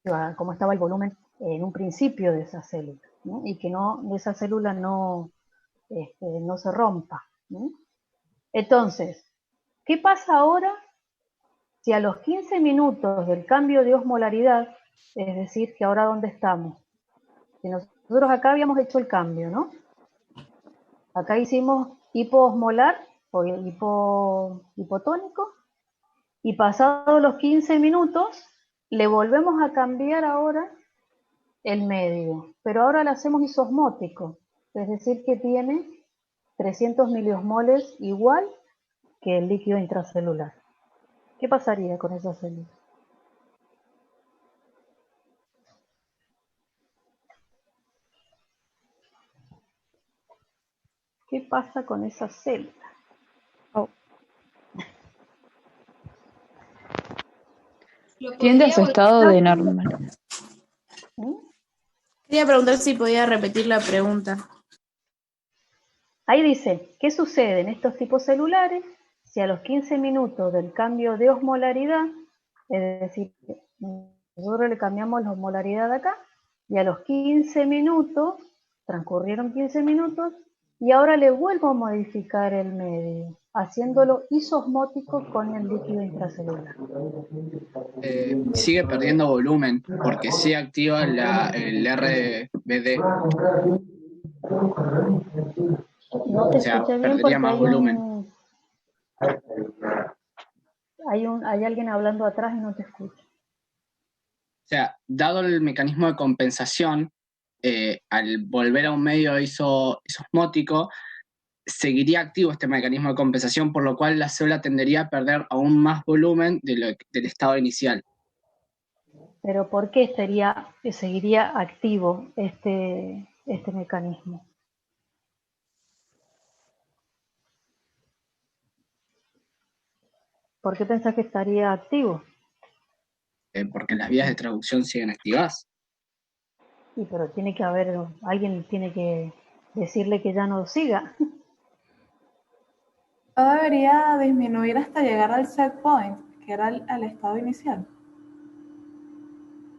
a cómo estaba el volumen en un principio de esa célula, ¿no?, y que esa célula no se rompa, ¿no? Entonces, ¿qué pasa ahora si a los 15 minutos del cambio de osmolaridad, es decir, que ahora dónde estamos? Si nosotros acá habíamos hecho el cambio, ¿no? Acá hicimos hipoosmolar o hipotónico, y pasados los 15 minutos le volvemos a cambiar ahora el medio, pero ahora lo hacemos isosmótico, es decir, que tiene 300 miliosmoles igual que el líquido intracelular. ¿Qué pasaría con esa célula? ¿Qué pasa con esa célula? Tiende a su estado de normal. Quería preguntar si podía repetir la pregunta. Ahí dice, ¿qué sucede en estos tipos celulares si a los 15 minutos del cambio de osmolaridad, es decir, nosotros le cambiamos la osmolaridad acá, y a los 15 minutos, transcurrieron 15 minutos, y ahora le vuelvo a modificar el medio, haciéndolo isosmótico con el líquido intracelular? Sigue perdiendo volumen porque sí activa el RBD. No te O sea, escuché bien perdería porque más volumen. Hay alguien hablando atrás y no te escucho. O sea, dado el mecanismo de compensación, al volver a un medio isosmótico, seguiría activo este mecanismo de compensación, por lo cual la célula tendería a perder aún más volumen del estado inicial. Pero ¿por qué seguiría activo este mecanismo? ¿Por qué pensás que estaría activo? Porque las vías de traducción siguen activadas. Sí, pero tiene que haber, alguien tiene que decirle que ya no siga. No debería disminuir hasta llegar al set point, que era al estado inicial.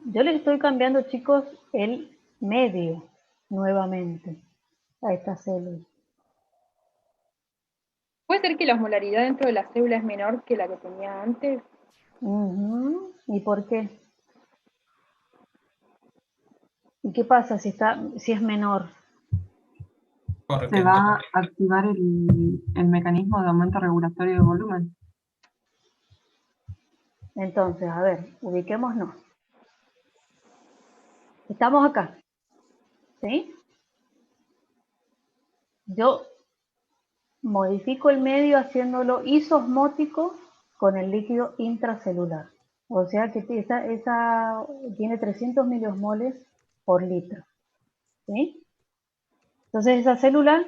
Yo les estoy cambiando, chicos, el medio nuevamente a esta célula. ¿Puede ser que la osmolaridad dentro de la célula es menor que la que tenía antes? ¿Y por qué? ¿Y qué pasa si es menor? Se va a activar el mecanismo de aumento regulatorio de volumen. Entonces, a ver, ubiquémonos. Estamos acá, ¿sí? Yo modifico el medio haciéndolo isosmótico con el líquido intracelular. O sea que esa tiene 300 miliosmoles por litro. ¿Sí? Entonces esa célula,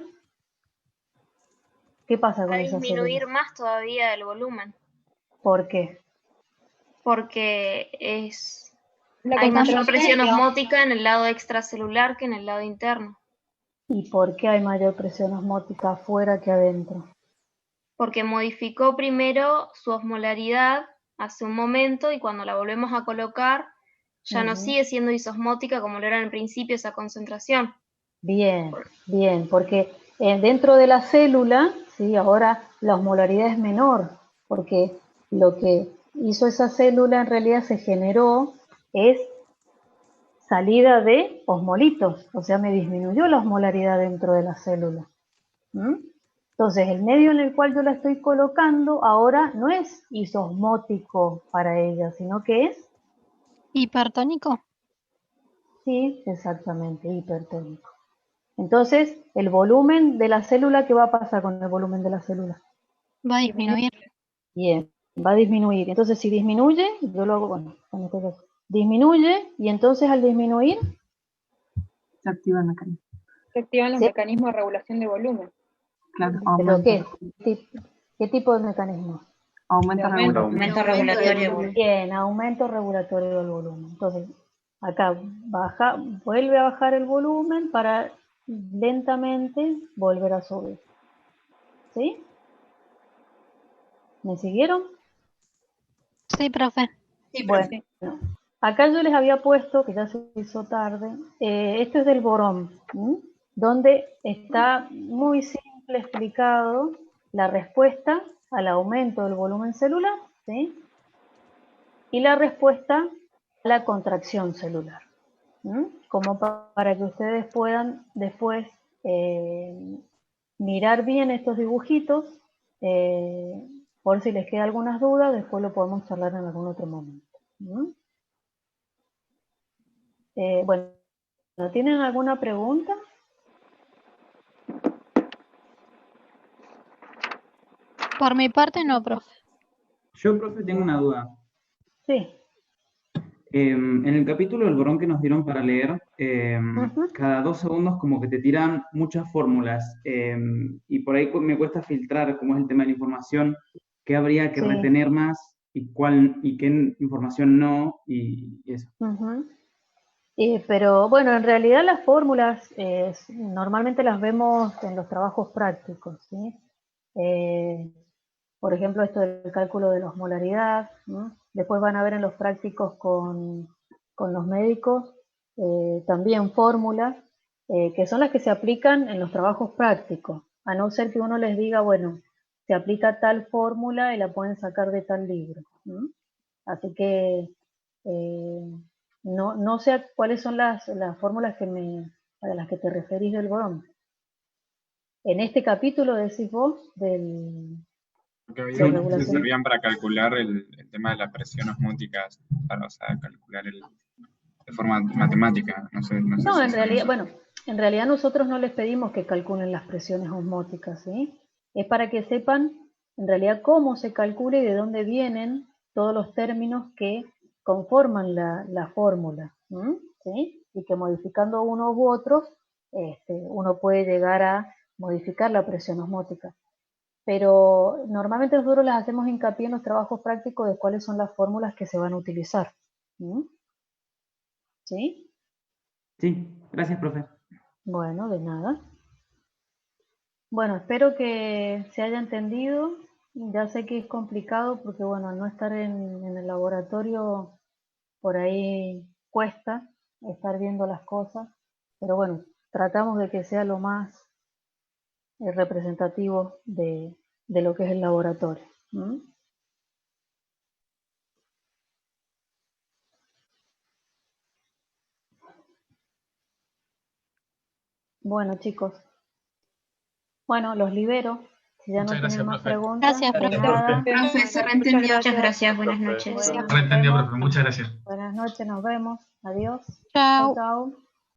¿qué pasa con Va a esa disminuir célula? más todavía el volumen, ¿Por qué? porque La hay mayor concentración presión es osmótica en el lado extracelular que en el lado interno, ¿Y por qué hay mayor presión osmótica afuera que adentro? porque modificó primero su osmolaridad hace un momento y cuando la volvemos a colocar ya no sigue siendo isosmótica como lo era en el principio esa concentración. Bien, bien, porque dentro de la célula, ¿sí? Ahora la osmolaridad es menor, porque lo que hizo esa célula en realidad se generó es salida de osmolitos, o sea, me disminuyó la osmolaridad dentro de la célula. Entonces, el medio en el cual yo la estoy colocando ahora no es isosmótico para ella, sino que es... hipertónico. Sí, exactamente, hipertónico. Entonces, el volumen de la célula, ¿qué va a pasar con el volumen de la célula? Va a disminuir. Bien, va a disminuir. Entonces, si disminuye, yo lo hago, bueno, con este caso, disminuye, y entonces al disminuir... Se activa el mecanismo. Se activan los mecanismos de regulación de volumen. Claro, ¿Pero qué? ¿Qué tipo de mecanismo? Aumento regulatorio. Bien, aumento regulatorio del volumen. Entonces, acá vuelve a bajar el volumen para lentamente volver a subir. ¿Sí? ¿Me siguieron? Sí, profe. Bueno, acá yo les había puesto, que ya se hizo tarde, esto es del borón, donde está muy simple explicado la respuesta al aumento del volumen celular, ¿sí? Y la respuesta a la contracción celular, como para que ustedes puedan después mirar bien estos dibujitos, por si les queda algunas dudas, después lo podemos charlar en algún otro momento. Bueno, ¿tienen alguna pregunta? Por mi parte no, profe. Yo, profe, tengo una duda. Sí. En el capítulo del borrón que nos dieron para leer, cada 2 segundos como que te tiran muchas fórmulas y por ahí me cuesta filtrar cómo es el tema de la información, qué habría que retener más y qué información no y eso. Pero bueno, en realidad las fórmulas normalmente las vemos en los trabajos prácticos, ¿sí? Por ejemplo, esto del cálculo de la osmolaridad, después van a ver en los prácticos con los médicos también fórmulas que son las que se aplican en los trabajos prácticos, a no ser que uno les diga, bueno, se aplica tal fórmula y la pueden sacar de tal libro. Así que no sé cuáles son las fórmulas para las que te referís del borón. En este capítulo decís vos del... Porque había que servían para calcular el tema de la presión osmótica, o sea, calcular de forma matemática. No, en realidad, bueno, en realidad nosotros no les pedimos que calculen las presiones osmóticas, ¿sí? Es para que sepan en realidad cómo se calcula y de dónde vienen todos los términos que conforman la fórmula, ¿sí? Y que modificando unos u otros, uno puede llegar a modificar la presión osmótica. Pero normalmente nosotros les hacemos hincapié en los trabajos prácticos de cuáles son las fórmulas que se van a utilizar. ¿Sí? Sí, gracias, profe. Bueno, de nada. Bueno, espero que se haya entendido. Ya sé que es complicado porque, bueno, al no estar en el laboratorio, por ahí cuesta estar viendo las cosas. Pero bueno, tratamos de que sea lo más representativo de lo que es el laboratorio. Bueno, chicos. Bueno, los libero. Si ya Muchas no tienen más preguntas. Gracias, de nada. Profe, se reentendió. Muchas gracias, buenas noches. Reentendido, profe. Muchas gracias. Buenas noches, nos vemos. Adiós. Chao. Chao.